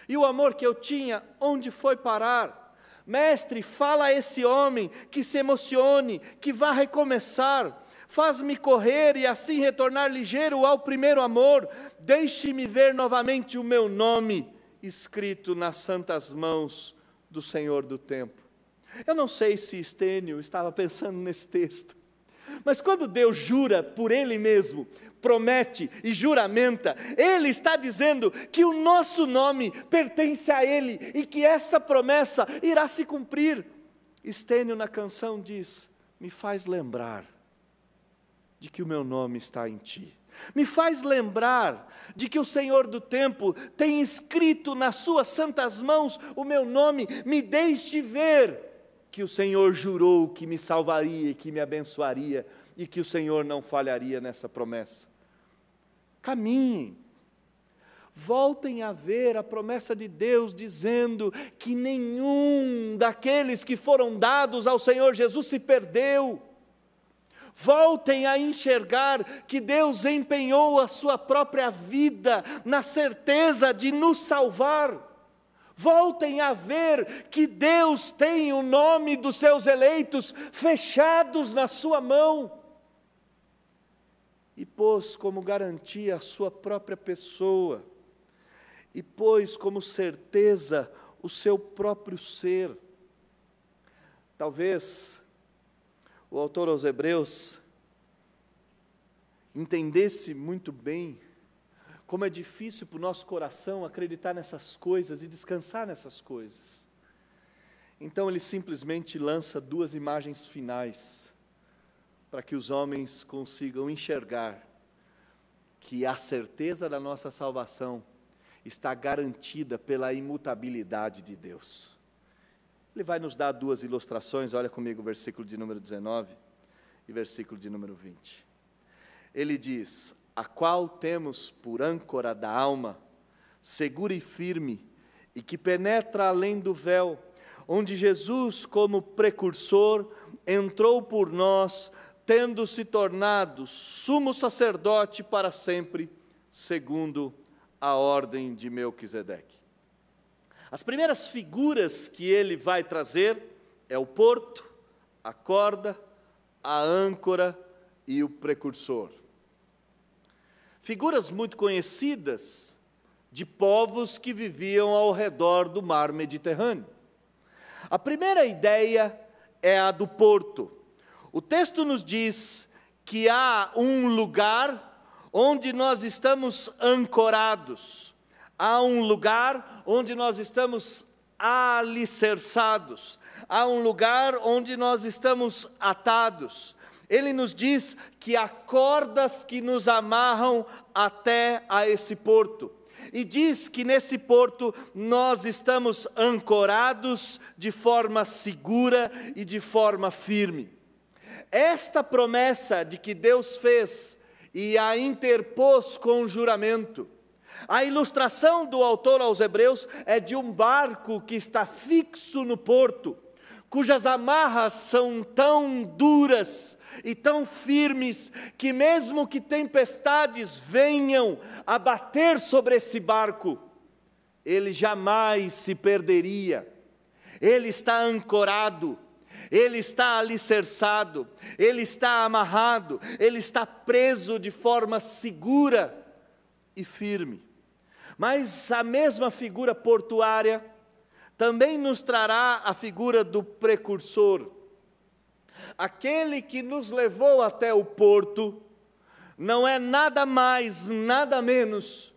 E o amor que eu tinha, onde foi parar? Mestre, fala a esse homem que se emocione, que vá recomeçar. Faz-me correr e assim retornar ligeiro ao primeiro amor. Deixe-me ver novamente o meu nome escrito nas santas mãos do Senhor do tempo. Eu não sei se Estênio estava pensando nesse texto, mas quando Deus jura por Ele mesmo, promete e juramenta, Ele está dizendo que o nosso nome pertence a Ele e que essa promessa irá se cumprir. Estênio na canção diz: me faz lembrar de que o meu nome está em ti. Me faz lembrar de que o Senhor do tempo tem escrito nas suas santas mãos o meu nome. Me deixe ver que o Senhor jurou que me salvaria e que me abençoaria e que o Senhor não falharia nessa promessa. Caminhem, voltem a ver a promessa de Deus dizendo que nenhum daqueles que foram dados ao Senhor Jesus se perdeu. Voltem a enxergar que Deus empenhou a sua própria vida na certeza de nos salvar. Voltem a ver que Deus tem o nome dos seus eleitos fechados na sua mão. E pôs como garantia a sua própria pessoa. E pôs como certeza o seu próprio ser. Talvez o autor aos Hebreus entendesse muito bem como é difícil para o nosso coração acreditar nessas coisas e descansar nessas coisas. Então ele simplesmente lança duas imagens finais, para que os homens consigam enxergar que a certeza da nossa salvação está garantida pela imutabilidade de Deus. Ele vai nos dar duas ilustrações, olha comigo o versículo de número 19 e versículo de número 20. Ele diz: a qual temos por âncora da alma, segura e firme, e que penetra além do véu, onde Jesus, como precursor, entrou por nós, tendo se tornado sumo sacerdote para sempre, segundo a ordem de Melquisedeque. As primeiras figuras que ele vai trazer é o porto, a corda, a âncora e o precursor. Figuras muito conhecidas de povos que viviam ao redor do mar Mediterrâneo. A primeira ideia é a do porto. O texto nos diz que há um lugar onde nós estamos ancorados, há um lugar onde nós estamos alicerçados, há um lugar onde nós estamos atados. Ele nos diz que há cordas que nos amarram até a esse porto. E diz que nesse porto nós estamos ancorados de forma segura e de forma firme. Esta promessa de que Deus fez e a interpôs com juramento. A ilustração do autor aos Hebreus é de um barco que está fixo no porto, cujas amarras são tão duras e tão firmes, que mesmo que tempestades venham a bater sobre esse barco, ele jamais se perderia. Ele está ancorado, ele está alicerçado, ele está amarrado, ele está preso de forma segura e firme. Mas a mesma figura portuária também nos trará a figura do precursor. Aquele que nos levou até o porto não é nada mais, nada menos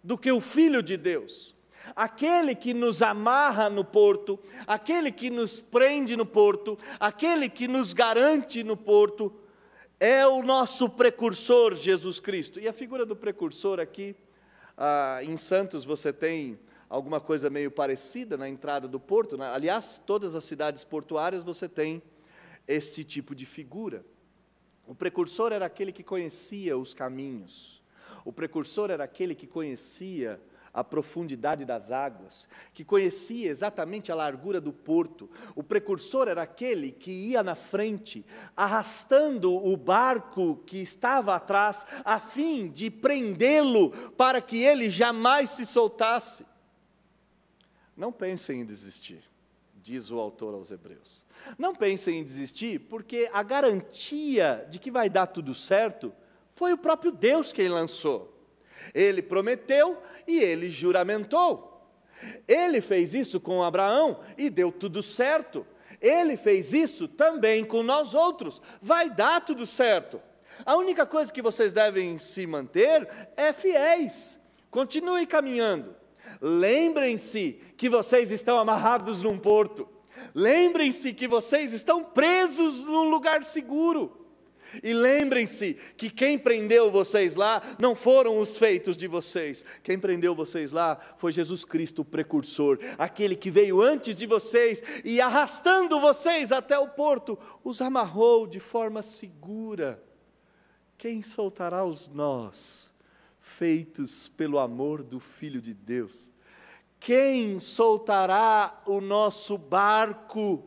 do que o Filho de Deus. Aquele que nos amarra no porto, aquele que nos prende no porto, aquele que nos garante no porto, é o nosso precursor, Jesus Cristo. E a figura do precursor aqui, em Santos você tem alguma coisa meio parecida na entrada do porto, né? Aliás, todas as cidades portuárias você tem esse tipo de figura. O precursor era aquele que conhecia os caminhos, o precursor era aquele que conhecia a profundidade das águas, que conhecia exatamente a largura do porto. O precursor era aquele que ia na frente, arrastando o barco que estava atrás, a fim de prendê-lo para que ele jamais se soltasse. Não pensem em desistir, diz o autor aos Hebreus. Não pensem em desistir, porque a garantia de que vai dar tudo certo foi o próprio Deus quem lançou. Ele prometeu e ele juramentou. Ele fez isso com Abraão e deu tudo certo. Ele fez isso também com nós outros. Vai dar tudo certo. A única coisa que vocês devem se manter é fiéis. Continue caminhando. Lembrem-se que vocês estão amarrados num porto. Lembrem-se que vocês estão presos num lugar seguro. E lembrem-se que quem prendeu vocês lá não foram os feitos de vocês. Quem prendeu vocês lá foi Jesus Cristo, o precursor, aquele que veio antes de vocês e arrastando vocês até o porto, os amarrou de forma segura. Quem soltará os nós feitos pelo amor do Filho de Deus? Quem soltará o nosso barco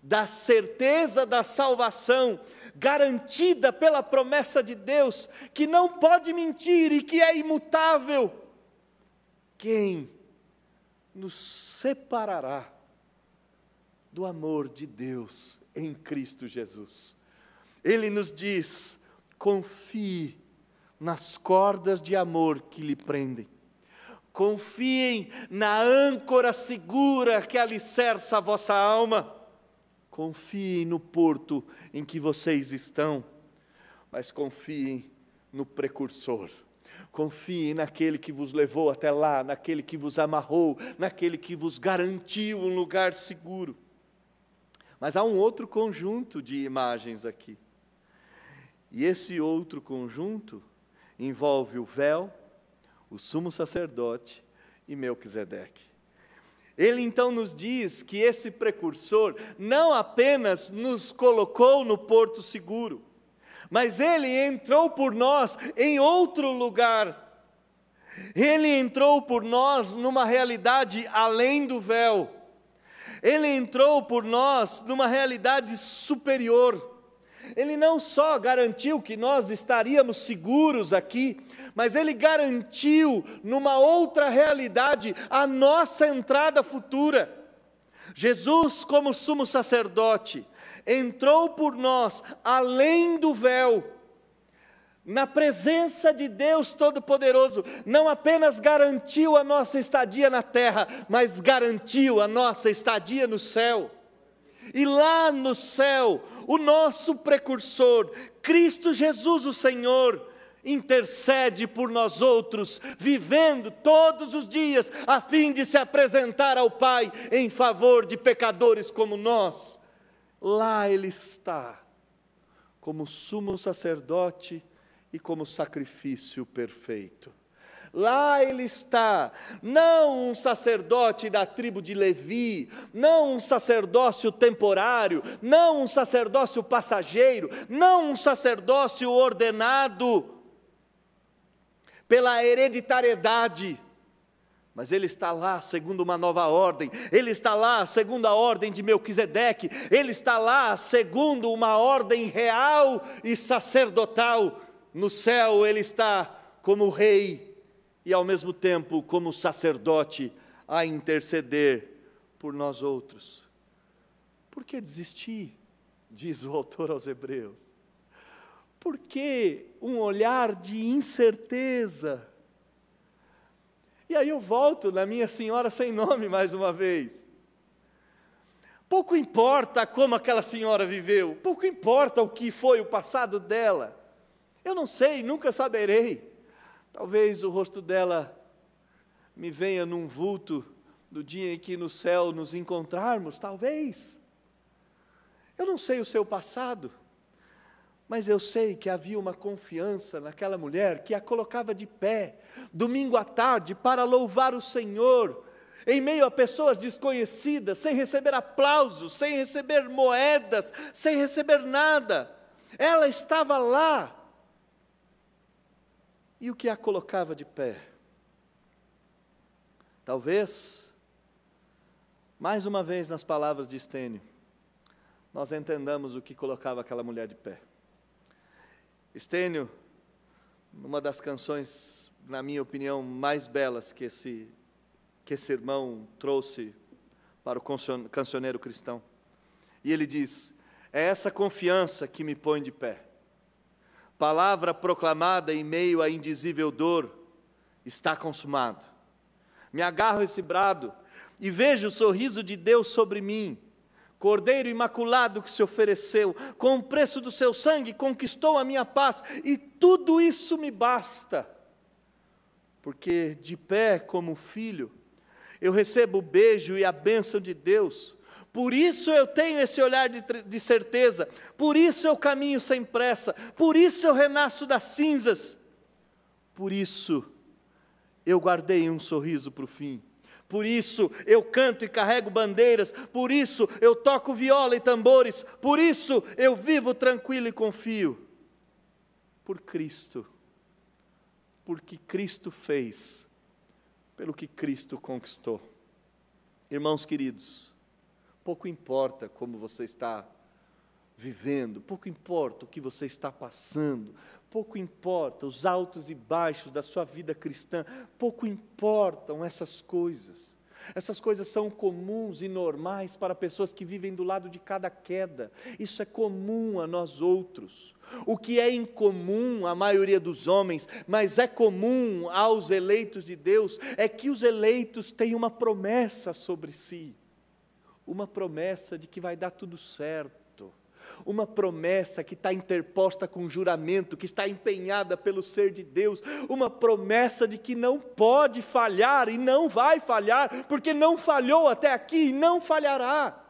da certeza da salvação, garantida pela promessa de Deus, que não pode mentir e que é imutável? Quem? nos separará do amor de Deus em Cristo Jesus? Ele nos diz: confie nas cordas de amor que lhe prendem. Confiem na âncora segura que alicerça a vossa alma. Confiem no porto em que vocês estão, mas confiem no precursor. Confiem naquele que vos levou até lá, naquele que vos amarrou, naquele que vos garantiu um lugar seguro. Mas há um outro conjunto de imagens aqui. E esse outro conjunto envolve o véu, o sumo sacerdote e Melquisedeque. Ele então nos diz que esse precursor não apenas nos colocou no porto seguro, mas ele entrou por nós em outro lugar. Ele entrou por nós numa realidade além do véu. Ele entrou por nós numa realidade superior. Ele não só garantiu que nós estaríamos seguros aqui, mas Ele garantiu numa outra realidade a nossa entrada futura. Jesus, como sumo sacerdote, entrou por nós além do véu, na presença de Deus Todo-Poderoso. Não apenas garantiu a nossa estadia na terra, mas garantiu a nossa estadia no céu. E lá no céu, o nosso precursor, Cristo Jesus o Senhor, intercede por nós outros, vivendo todos os dias, a fim de se apresentar ao Pai em favor de pecadores como nós. Lá Ele está, como sumo sacerdote e como sacrifício perfeito. Lá Ele está, não um sacerdote da tribo de Levi, não um sacerdócio temporário, não um sacerdócio passageiro, não um sacerdócio ordenado pela hereditariedade, mas Ele está lá segundo uma nova ordem. Ele está lá segundo a ordem de Melquisedeque. Ele está lá segundo uma ordem real e sacerdotal. No céu Ele está como rei e ao mesmo tempo como sacerdote a interceder por nós outros. Por que desistir? Diz o autor aos Hebreus. Por que um olhar de incerteza? E aí eu volto na minha senhora sem nome mais uma vez. Pouco importa como aquela senhora viveu, pouco importa o que foi o passado dela. Eu não sei, nunca saberei. Talvez o rosto dela me venha num vulto no dia em que no céu nos encontrarmos, talvez. Eu não sei o seu passado, mas eu sei que havia uma confiança naquela mulher que a colocava de pé, domingo à tarde, para louvar o Senhor, em meio a pessoas desconhecidas, sem receber aplausos, sem receber moedas, sem receber nada. Ela estava lá. E o que a colocava de pé? Talvez, mais uma vez nas palavras de Estênio, nós entendamos o que colocava aquela mulher de pé. Estênio, numa das canções, na minha opinião, mais belas que esse irmão trouxe para o cancioneiro cristão, e ele diz: é essa confiança que me põe de pé. Palavra proclamada em meio à indizível dor, está consumado. Me agarro a esse brado e vejo o sorriso de Deus sobre mim. Cordeiro imaculado que se ofereceu, com o preço do seu sangue conquistou a minha paz, e tudo isso me basta. Porque de pé como filho, eu recebo o beijo e a bênção de Deus. Por isso eu tenho esse olhar de certeza, por isso eu caminho sem pressa, por isso eu renasço das cinzas, por isso eu guardei um sorriso para o fim, por isso eu canto e carrego bandeiras, por isso eu toco viola e tambores, por isso eu vivo tranquilo e confio, por Cristo, porque Cristo fez, pelo que Cristo conquistou. Irmãos queridos, pouco importa como você está vivendo, pouco importa o que você está passando, pouco importa os altos e baixos da sua vida cristã, pouco importam essas coisas. Essas coisas são comuns e normais para pessoas que vivem do lado de cada queda. Isso é comum a nós outros. O que é incomum à maioria dos homens, mas é comum aos eleitos de Deus, é que os eleitos têm uma promessa sobre si. Uma promessa de que vai dar tudo certo. Uma promessa que está interposta com juramento, que está empenhada pelo ser de Deus, uma promessa de que não pode falhar e não vai falhar, porque não falhou até aqui e não falhará.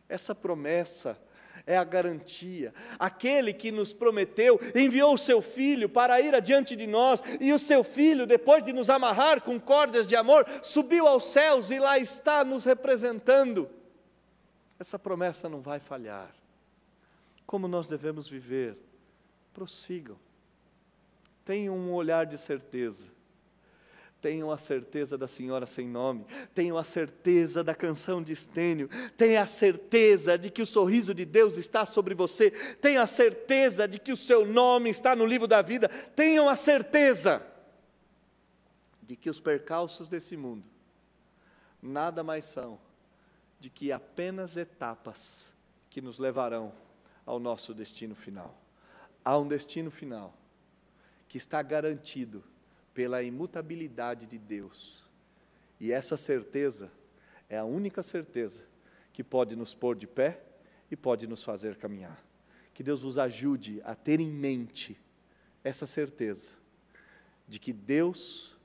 Essa promessa é a garantia. Aquele que nos prometeu, enviou o seu Filho para ir adiante de nós, e o seu Filho, depois de nos amarrar com cordas de amor, subiu aos céus e lá está nos representando. Essa promessa não vai falhar. Como nós devemos viver? Prossigam. Tenham um olhar de certeza. Tenham a certeza da Senhora Sem Nome. Tenham a certeza da canção de Estênio. Tenham a certeza de que o sorriso de Deus está sobre você. Tenham a certeza de que o seu nome está no livro da vida. Tenham a certeza de que os percalços desse mundo nada mais são de que apenas etapas que nos levarão ao nosso destino final. Há um destino final que está garantido pela imutabilidade de Deus. E essa certeza é a única certeza que pode nos pôr de pé e pode nos fazer caminhar. Que Deus nos ajude a ter em mente essa certeza de que Deus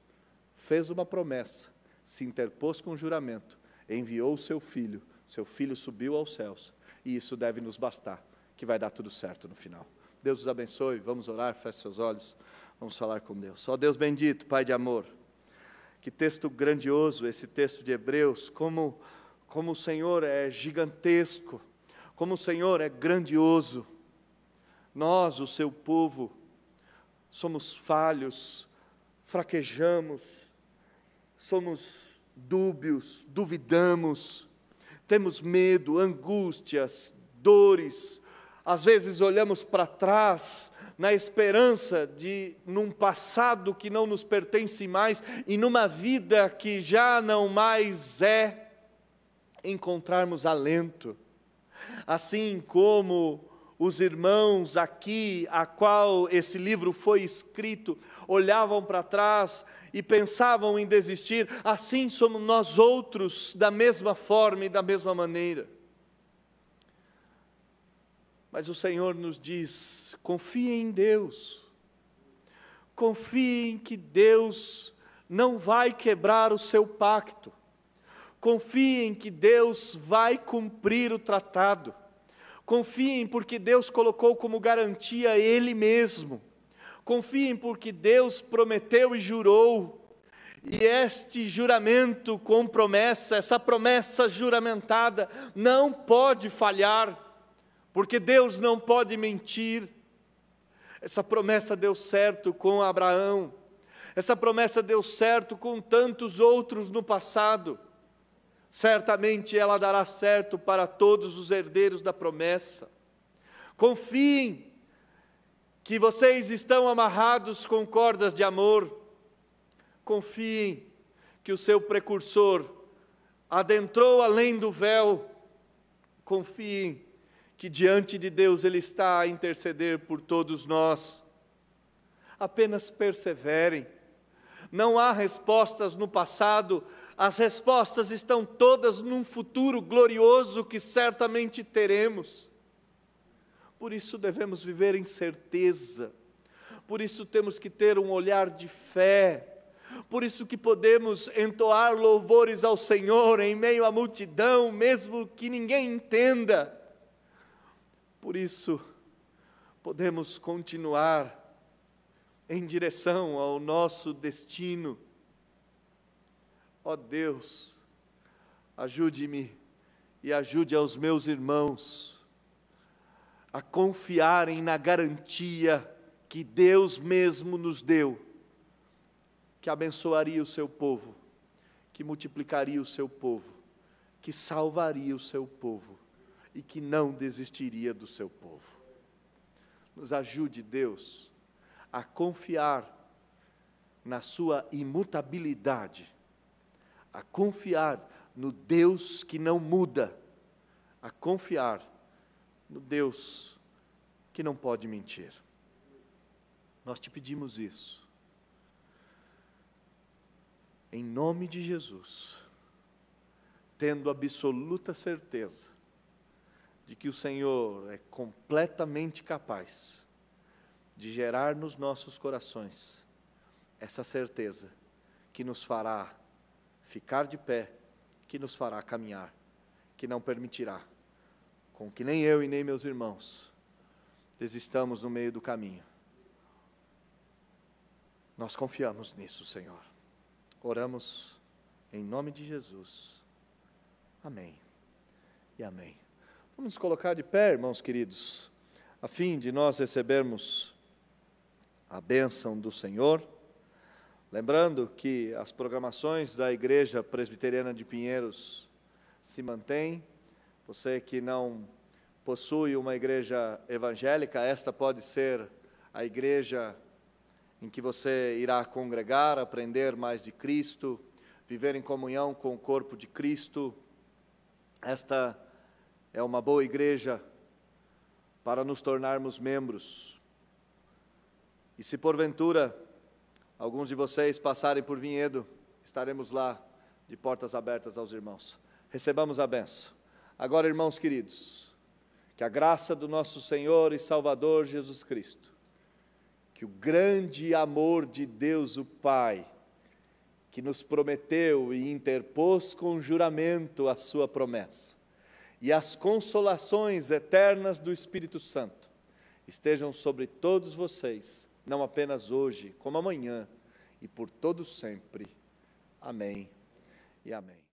fez uma promessa, se interpôs com um juramento, enviou o seu Filho subiu aos céus, e isso deve nos bastar, que vai dar tudo certo no final. Deus os abençoe, vamos orar, feche seus olhos, vamos falar com Deus. Ó Deus bendito, Pai de amor, que texto grandioso esse texto de Hebreus, como o Senhor é gigantesco, como o Senhor é grandioso. Nós, o seu povo, somos falhos, fraquejamos, somos dúbios, duvidamos, temos medo, angústias, dores. Às vezes olhamos para trás na esperança de, num passado que não nos pertence mais e numa vida que já não mais é, encontrarmos alento. Assim como os irmãos aqui, a qual esse livro foi escrito, olhavam para trás e pensavam em desistir, assim somos nós outros, da mesma forma e da mesma maneira. Mas o Senhor nos diz, confiem em Deus, confiem que Deus não vai quebrar o seu pacto, confiem que Deus vai cumprir o tratado, confiem porque Deus colocou como garantia Ele mesmo, confiem porque Deus prometeu e jurou, e este juramento com promessa, essa promessa juramentada, não pode falhar, porque Deus não pode mentir. Essa promessa deu certo com Abraão, essa promessa deu certo com tantos outros no passado, certamente ela dará certo para todos os herdeiros da promessa. Confiem que vocês estão amarrados com cordas de amor, confiem que o seu precursor adentrou além do véu, confiem que diante de Deus Ele está a interceder por todos nós. Apenas perseverem, não há respostas no passado, as respostas estão todas num futuro glorioso que certamente teremos. Por isso devemos viver em certeza, por isso temos que ter um olhar de fé, por isso que podemos entoar louvores ao Senhor em meio à multidão, mesmo que ninguém entenda. Por isso podemos continuar em direção ao nosso destino. Ó Deus, ajude-me e ajude aos meus irmãos a confiarem na garantia que Deus mesmo nos deu, que abençoaria o seu povo, que multiplicaria o seu povo, que salvaria o seu povo e que não desistiria do seu povo. Nos ajude, Deus, a confiar na sua imutabilidade, a confiar no Deus que não muda, a confiar no Deus que não pode mentir. Nós te pedimos isso, em nome de Jesus, tendo absoluta certeza de que o Senhor é completamente capaz de gerar nos nossos corações essa certeza que nos fará ficar de pé, que nos fará caminhar, que não permitirá com que nem eu e nem meus irmãos desistamos no meio do caminho. Nós confiamos nisso, Senhor. Oramos em nome de Jesus. Amém e amém. Vamos nos colocar de pé, irmãos queridos, a fim de nós recebermos a bênção do Senhor. Lembrando que as programações da Igreja Presbiteriana de Pinheiros se mantêm. Você que não possui uma igreja evangélica, esta pode ser a igreja em que você irá congregar, aprender mais de Cristo, viver em comunhão com o corpo de Cristo. Esta é uma boa igreja para nos tornarmos membros. E se porventura alguns de vocês passarem por Vinhedo, estaremos lá de portas abertas aos irmãos. Recebamos a bênção. Agora, irmãos queridos, que a graça do nosso Senhor e Salvador Jesus Cristo, que o grande amor de Deus o Pai, que nos prometeu e interpôs com juramento a sua promessa, e as consolações eternas do Espírito Santo, estejam sobre todos vocês, não apenas hoje, como amanhã, e por todo sempre. Amém e amém.